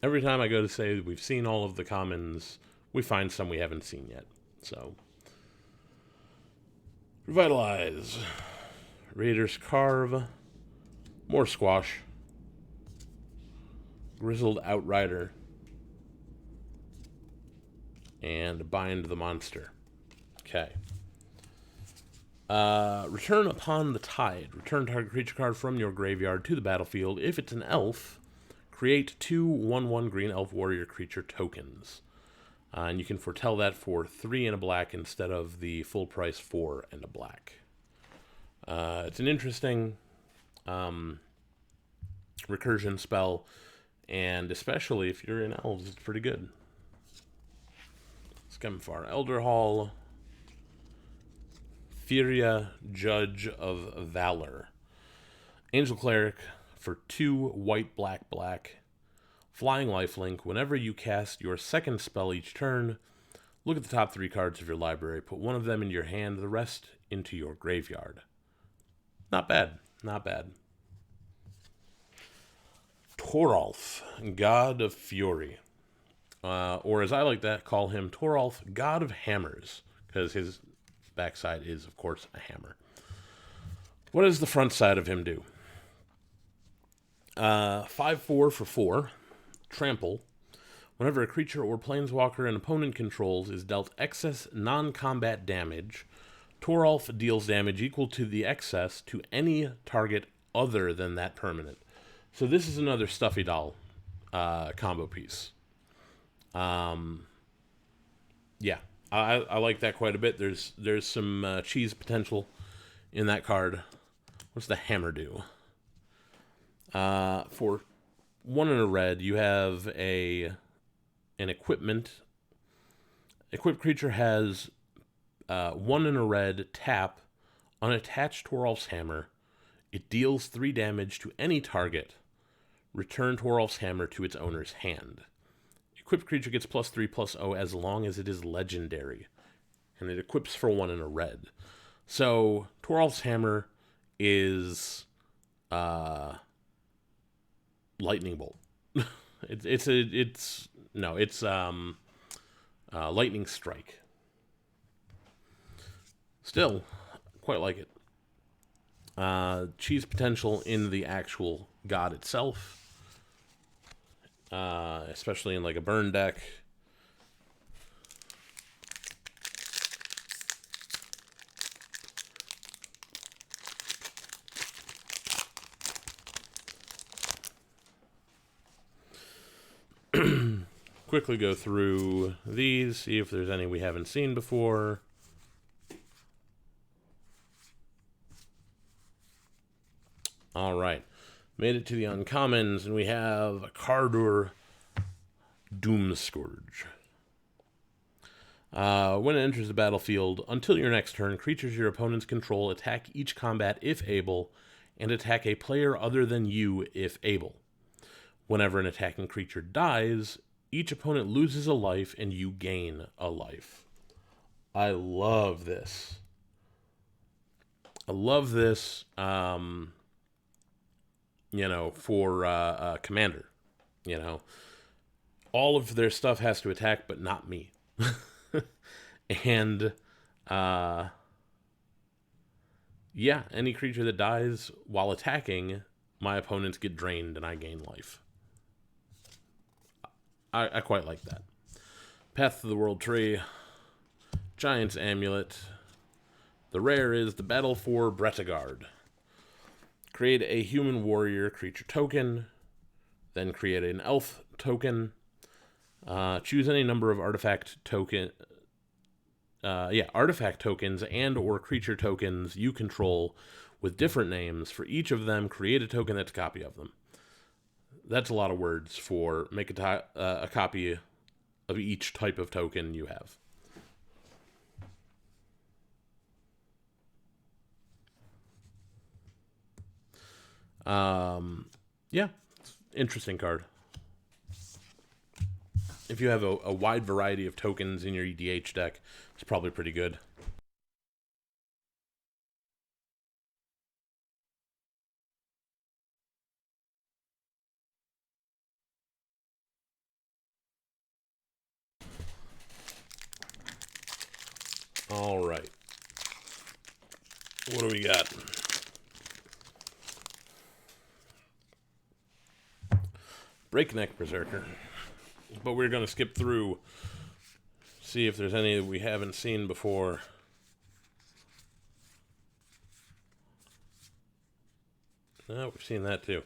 Every time I go to say we've seen all of the commons, we find some we haven't seen yet. So, Revitalize, Raider's Carve, more Squash, Grizzled Outrider, and Bind the Monster. Okay. Return Upon the Tide. Return target creature card from your graveyard to the battlefield. If it's an elf, create 2 1/1 green elf warrior creature tokens. And you can foretell that for 3 and a black instead of the full price 4 and a black. It's an interesting recursion spell, and especially if you're in elves, it's pretty good. Skemfar, Elder Hall, Furia, Judge of Valor. Angel Cleric for 2 white, black, black. Flying Lifelink. Whenever you cast your second spell each turn, look at the top 3 cards of your library. Put one of them in your hand, the rest into your graveyard. Not bad. Not bad. Toralf, God of Fury. Or as I like to call him, Toralf, God of Hammers. Because his backside is, of course, a hammer. What does the front side of him do? 5/4 for 4. Trample. Whenever a creature or planeswalker an opponent controls is dealt excess non-combat damage, Toralf deals damage equal to the excess to any target other than that permanent. So this is another Stuffy Doll combo piece. Yeah, I like that quite a bit. There's some cheese potential in that card. What's the hammer do? For 1 and a red, you have an equipment. Equipped creature has 1 and a red, tap, unattach Toralf's hammer. It deals 3 damage to any target. Return Toralf's hammer to its owner's hand. Equipped creature gets +3/+0 as long as it is legendary. And it equips for 1 and a red. So, Toralf's hammer is lightning bolt. it's lightning strike. Still, quite like it. Cheese potential in the actual god itself, especially in like a burn deck. Quickly go through these, see if there's any we haven't seen before. All right, made it to the uncommons, and we have Cardur Doomscourge. When it enters the battlefield, until your next turn, creatures your opponents control attack each combat if able, and attack a player other than you if able. Whenever an attacking creature dies, each opponent loses a life and you gain a life. I love this. I love this, for Commander. You know, all of their stuff has to attack, but not me. And, uh, yeah, any creature that dies while attacking, my opponents get drained and I gain life. I quite like that. Path to the World Tree, Giant's Amulet. The rare is the Battle for Bretagard. Create a human warrior creature token, then create an elf token. Choose any number of artifact tokens and or creature tokens you control with different names. For each of them, create a token that's a copy of them. That's a lot of words for make a copy of each type of token you have. Yeah, interesting card. If you have a wide variety of tokens in your EDH deck, it's probably pretty good. All right. What do we got? Breakneck Berserker. But we're going to skip through, see if there's any that we haven't seen before. No, we've seen that too.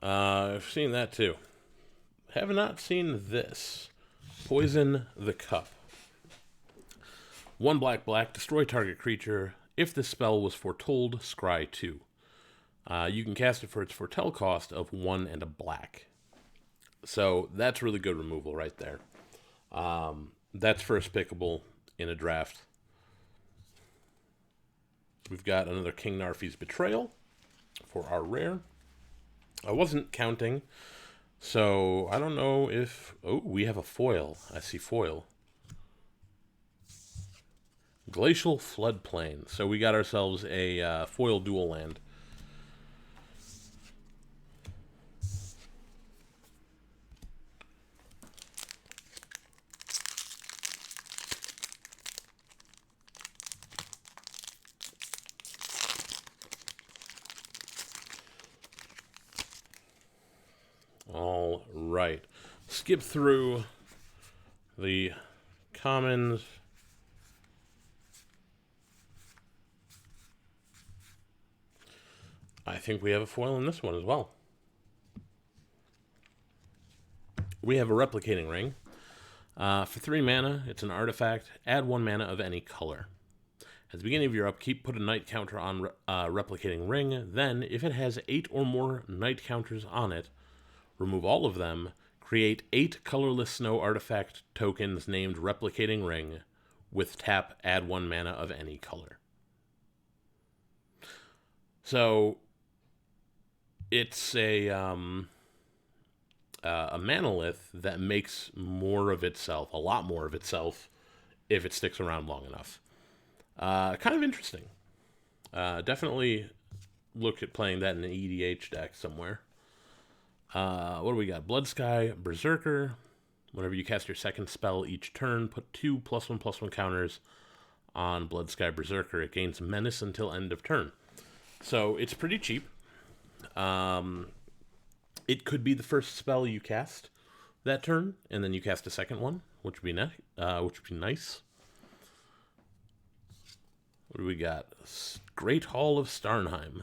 I've seen that too. Have not seen this. Poison the Cup. 1 black, destroy target creature. If this spell was foretold, scry 2. You can cast it for its foretell cost of 1 and a black. So that's really good removal right there. That's first pickable in a draft. We've got another King Narfi's Betrayal for our rare. I wasn't counting, so I don't know if... Oh, we have a foil. I see foil. Glacial Floodplain. So we got ourselves a foil dual land. All right. Skip through the commons. I think we have a foil in this one as well. We have a Replicating Ring. For 3 mana, it's an artifact. Add 1 mana of any color. At the beginning of your upkeep, put a night counter on Replicating Ring. Then, if it has 8 or more night counters on it, remove all of them. Create 8 colorless snow artifact tokens named Replicating Ring. With tap, add 1 mana of any color. So, it's a manolith that makes more of itself, a lot more of itself, if it sticks around long enough. Kind of interesting. Definitely look at playing that in an EDH deck somewhere. What do we got? Bloodsky Berserker. Whenever you cast your second spell each turn, put 2 +1/+1 counters on Bloodsky Berserker. It gains menace until end of turn. So it's pretty cheap. It could be the first spell you cast that turn, and then you cast a second one, which would be nice. What do we got? Great Hall of Starnheim.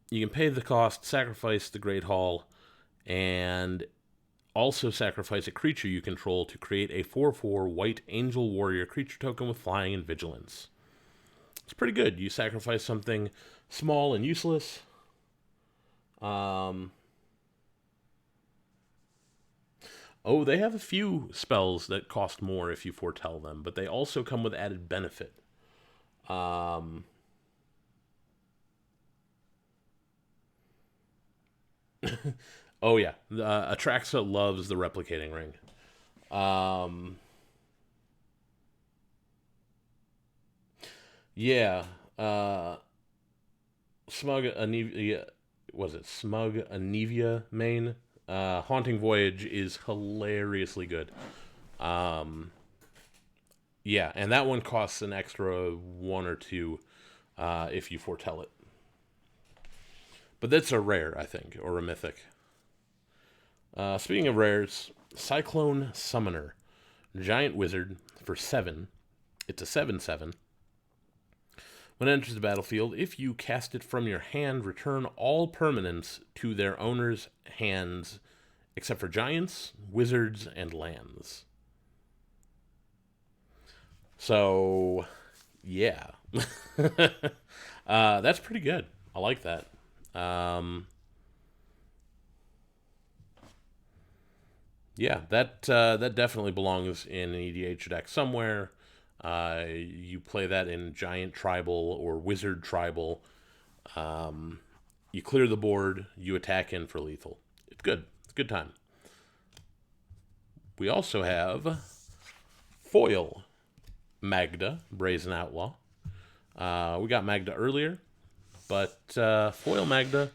You can pay the cost, sacrifice the Great Hall, and also sacrifice a creature you control to create a 4/4 white angel warrior creature token with flying and vigilance. It's pretty good. You sacrifice something small and useless. Oh, they have a few spells that cost more if you foretell them, but they also come with added benefit. Oh yeah, Atraxa loves the Replicating Ring. Yeah. Smug Anivia, was it Smug Anivia main? Haunting Voyage is hilariously good. Um, yeah, and that one costs an extra one or two if you foretell it. But that's a rare, I think, or a mythic. Speaking of rares, Cyclone Summoner, Giant Wizard for 7. It's a 7/7. When it enters the battlefield, if you cast it from your hand, return all permanents to their owner's hands, except for giants, wizards, and lands. So, yeah. That's pretty good. I like that. Um, yeah, that definitely belongs in an EDH deck somewhere. You play that in giant tribal or wizard tribal. Um, you clear the board. You attack in for lethal. It's good. It's a good time. We also have foil Magda, Brazen Outlaw. We got Magda earlier, but foil Magda,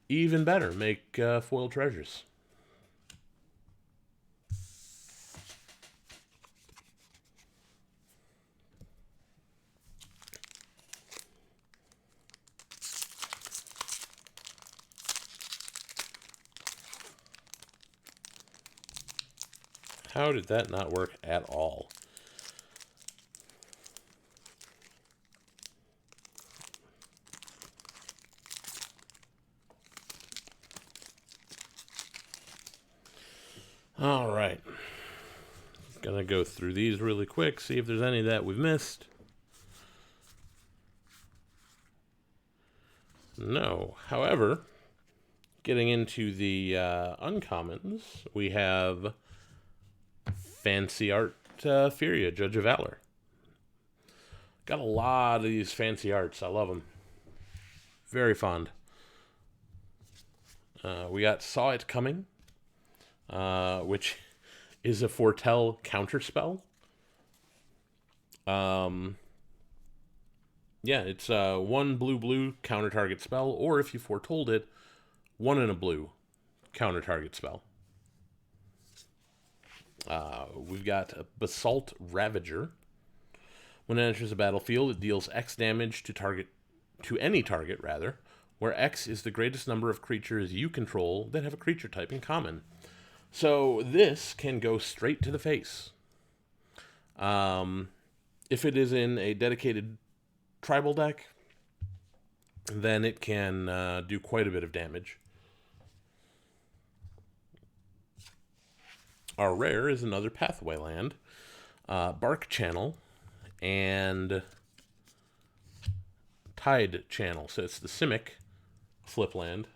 even better. Make foil treasures. How did that not work at all? All right. Gonna go through these really quick, see if there's any that we've missed. No. However, getting into the uncommons, we have Fancy Art Furia, Judge of Valor. Got a lot of these fancy arts. I love them. Very fond. We got Saw It Coming, which is a foretell counterspell. Yeah, it's one blue counter target spell, or if you foretold it, one in a blue counter target spell. We've got Basalt Ravager. When it enters the battlefield, it deals X damage to any target rather, where X is the greatest number of creatures you control that have a creature type in common. So this can go straight to the face. If it is in a dedicated tribal deck, then it can do quite a bit of damage. Our rare is another Pathway land, Bark Channel, and Tide Channel. So it's the Simic flip land.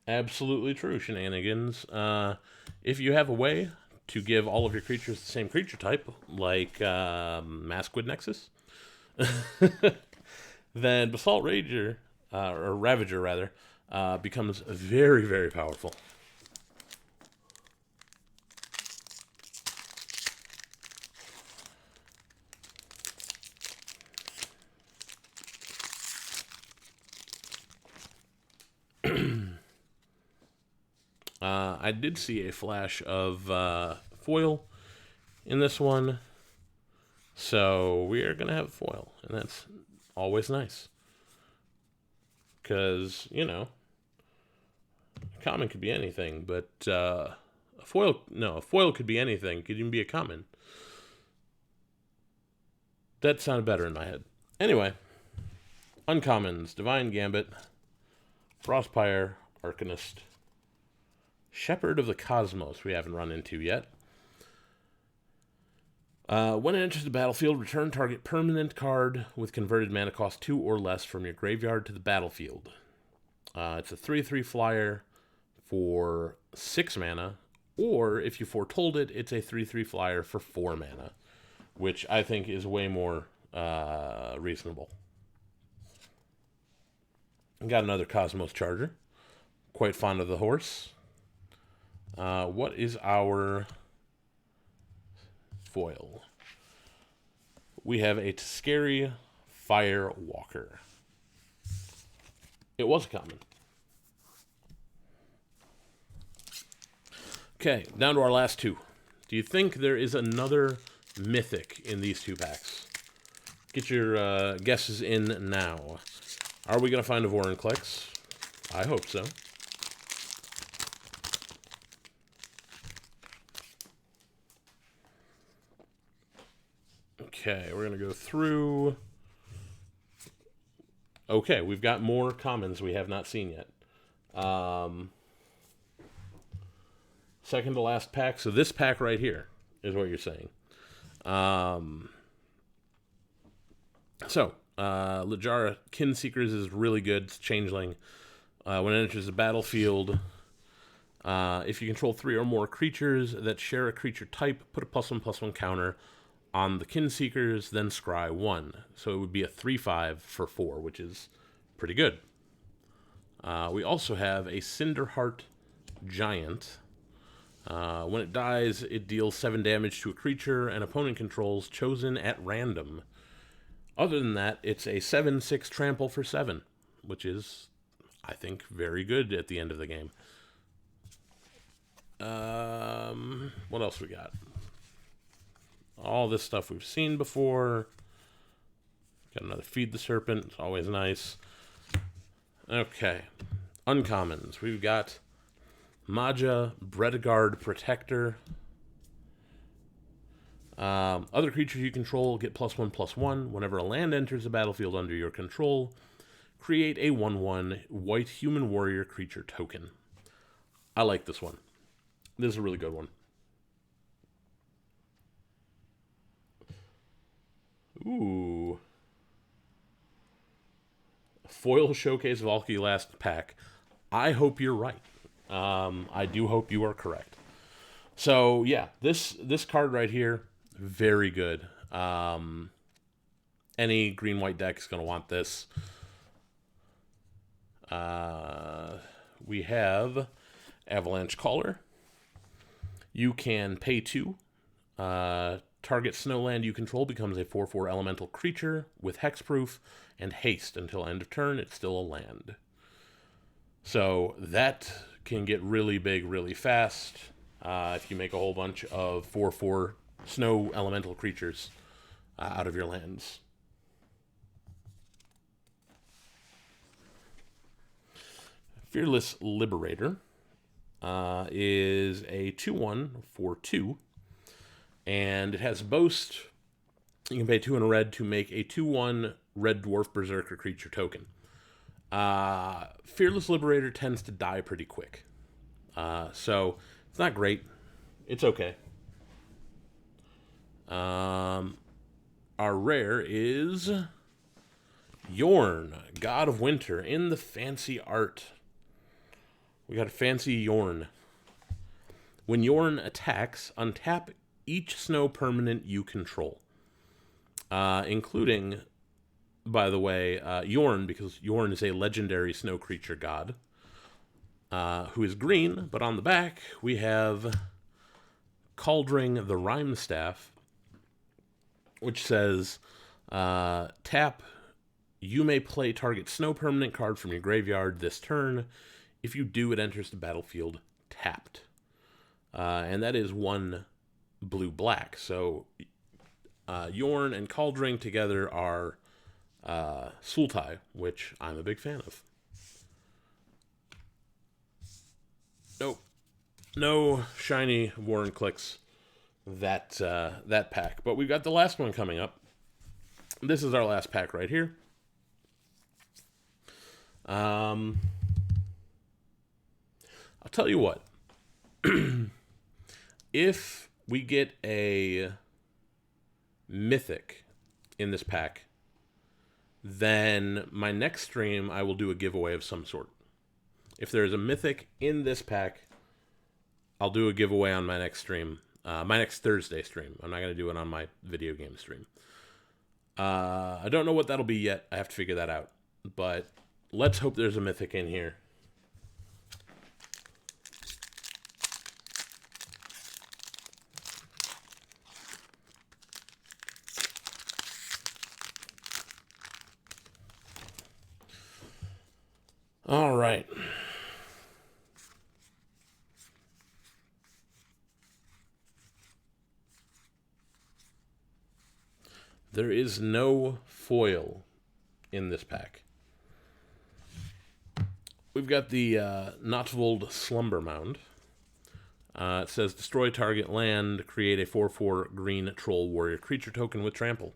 Absolutely true, shenanigans. If you have a way to give all of your creatures the same creature type, like Maskwood Nexus, then Basalt Rager, or Ravager rather, becomes very, very powerful. I did see a flash of foil in this one, so we are going to have foil, and that's always nice. Because, a common could be anything, but a foil could be anything. Could even be a common. That sounded better in my head. Anyway, uncommons, Divine Gambit, Frostpire, Arcanist, Shepherd of the Cosmos we haven't run into yet. When it enters the battlefield, return target permanent card with converted mana cost 2 or less from your graveyard to the battlefield. It's a 3/3 flyer for 6 mana, or if you foretold it, it's a 3/3 flyer for 4 mana, which I think is way more reasonable. Got another Cosmos Charger. Quite fond of the horse. What is our foil, we have a scary Fire Walker. It was common. Okay, down to our last two. Do you think there is another mythic in these two packs? Get your guesses in now. Are we going to find a Vorinclex? I hope so. Okay, we're going to go through. Okay, we've got more commons we have not seen yet. Second to last pack. So this pack right here is what you're saying. Littjara Kinseekers is really good. It's changeling. When it enters the battlefield, if you control 3 or more creatures that share a creature type, put a +1/+1 counter on the Kinseekers, then scry 1. So it would be a 3/5 for 4, which is pretty good. We also have a Cinderheart Giant. When it dies, it deals 7 damage to a creature an opponent controls chosen at random. Other than that, it's a 7/6 trample for 7, which is, I think, very good at the end of the game. What else we got? All this stuff we've seen before. Got another Feed the Serpent. It's always nice. Okay. Uncommons. We've got Maja, Bredegard Protector. Other creatures you control get +1/+1. Whenever a land enters the battlefield under your control, create a 1/1 white human warrior creature token. I like this one. This is a really good one. Ooh. Foil Showcase Valky last pack. I hope you're right. I do hope you are correct. So, yeah, this card right here, very good. Any green-white deck is going to want this. We have Avalanche Caller. You can pay 2. Target snowland you control becomes a 4/4 elemental creature with hexproof and haste until end of turn. It's still a land. So that can get really big really fast if you make a whole bunch of 4/4 snow elemental creatures out of your lands. Fearless Liberator is a 2/1 for 2. And it has Boast. You can pay 2 in a red to make a 2/1 Red Dwarf Berserker creature token. Fearless Liberator tends to die pretty quick. So it's not great. It's okay. Our rare is Yorn, God of Winter, in the fancy art. We got a fancy Yorn. When Yorn attacks, untap each snow permanent you control. Including, by the way, Yorn, because Yorn is a legendary snow creature god, who is green, but on the back we have Kaldheim the Rhyme Staff, which says, tap, you may play target snow permanent card from your graveyard this turn. If you do, it enters the battlefield tapped. And that is 1 blue-black. So Yorn and Kaldheim together are Sultai, which I'm a big fan of. Nope. No shiny Vorinclex that pack. But we've got the last one coming up. This is our last pack right here. I'll tell you what. If we get a mythic in this pack, then my next stream I will do a giveaway of some sort. If there's a mythic in this pack, I'll do a giveaway on my next stream. My next Thursday stream. I'm not going to do it on my video game stream. I don't know what that'll be yet. I have to figure that out. But let's hope there's a mythic in here. All right. There is no foil in this pack. We've got the Notvold Slumber Mound. It says destroy target land, create a 4/4 green troll warrior creature token with trample.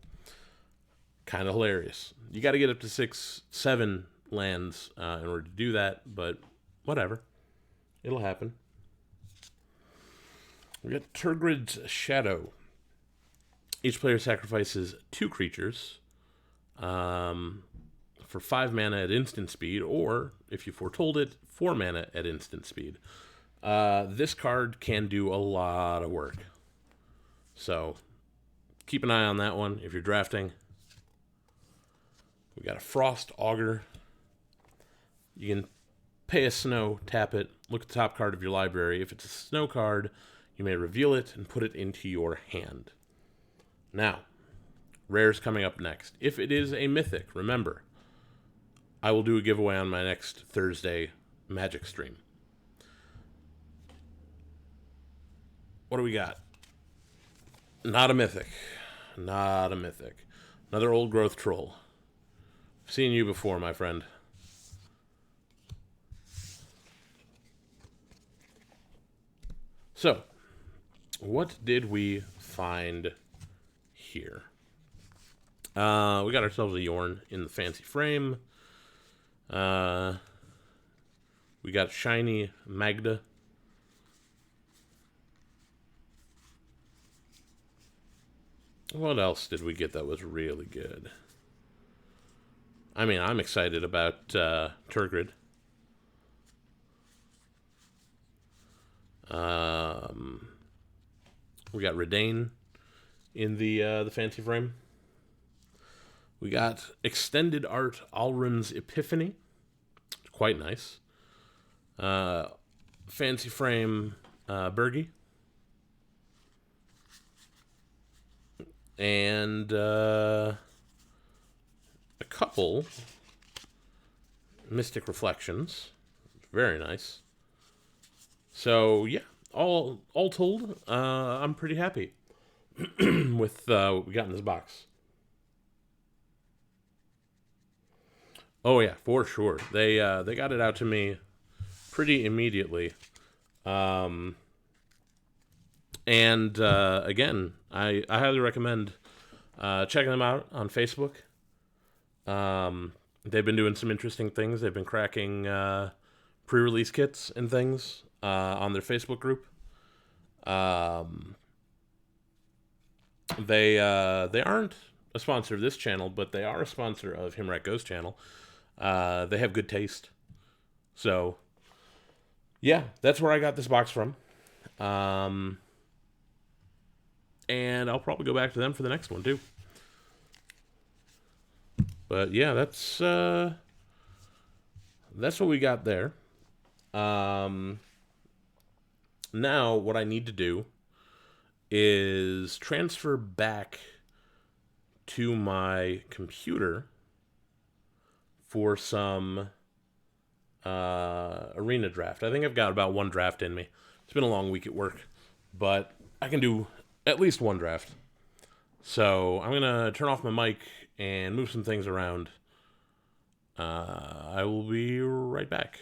Kind of hilarious. You got to get up to 6-7 lands in order to do that, but whatever. It'll happen. We got Turgrid's Shadow. Each player sacrifices 2 creatures for 5 mana at instant speed, or, if you foretold it, 4 mana at instant speed. This card can do a lot of work. So, keep an eye on that one if you're drafting. We got a Frost Augur. You can pay a snow, tap it, look at the top card of your library. If it's a snow card, you may reveal it and put it into your hand. Now, rare's coming up next. If it is a mythic, remember, I will do a giveaway on my next Thursday Magic stream. What do we got? Not a mythic. Not a mythic. Another old growth troll. I've seen you before, my friend. So, what did we find here? We got ourselves a Yorn in the fancy frame. We got shiny Magda. What else did we get that was really good? I mean, I'm excited about Turgrid. We got Redane in the fancy frame. We got extended art Alrund's Epiphany. Quite nice. Fancy frame Bergie. And a couple Mystic Reflections. Very nice. So, yeah, all told, I'm pretty happy with what we got in this box. Oh, yeah, for sure. They got it out to me pretty immediately. And again, I highly recommend checking them out on Facebook. They've been doing some interesting things. They've been cracking pre-release kits and things on their Facebook group. They aren't a sponsor of this channel, but they are a sponsor of Himrat Go's channel. They have good taste. So, yeah, that's where I got this box from. And I'll probably go back to them for the next one, too. But, yeah, that's what we got there. Now, what I need to do is transfer back to my computer for some arena draft. I think I've got about one draft in me. It's been a long week at work, but I can do at least one draft. So I'm going to turn off my mic and move some things around. I will be right back.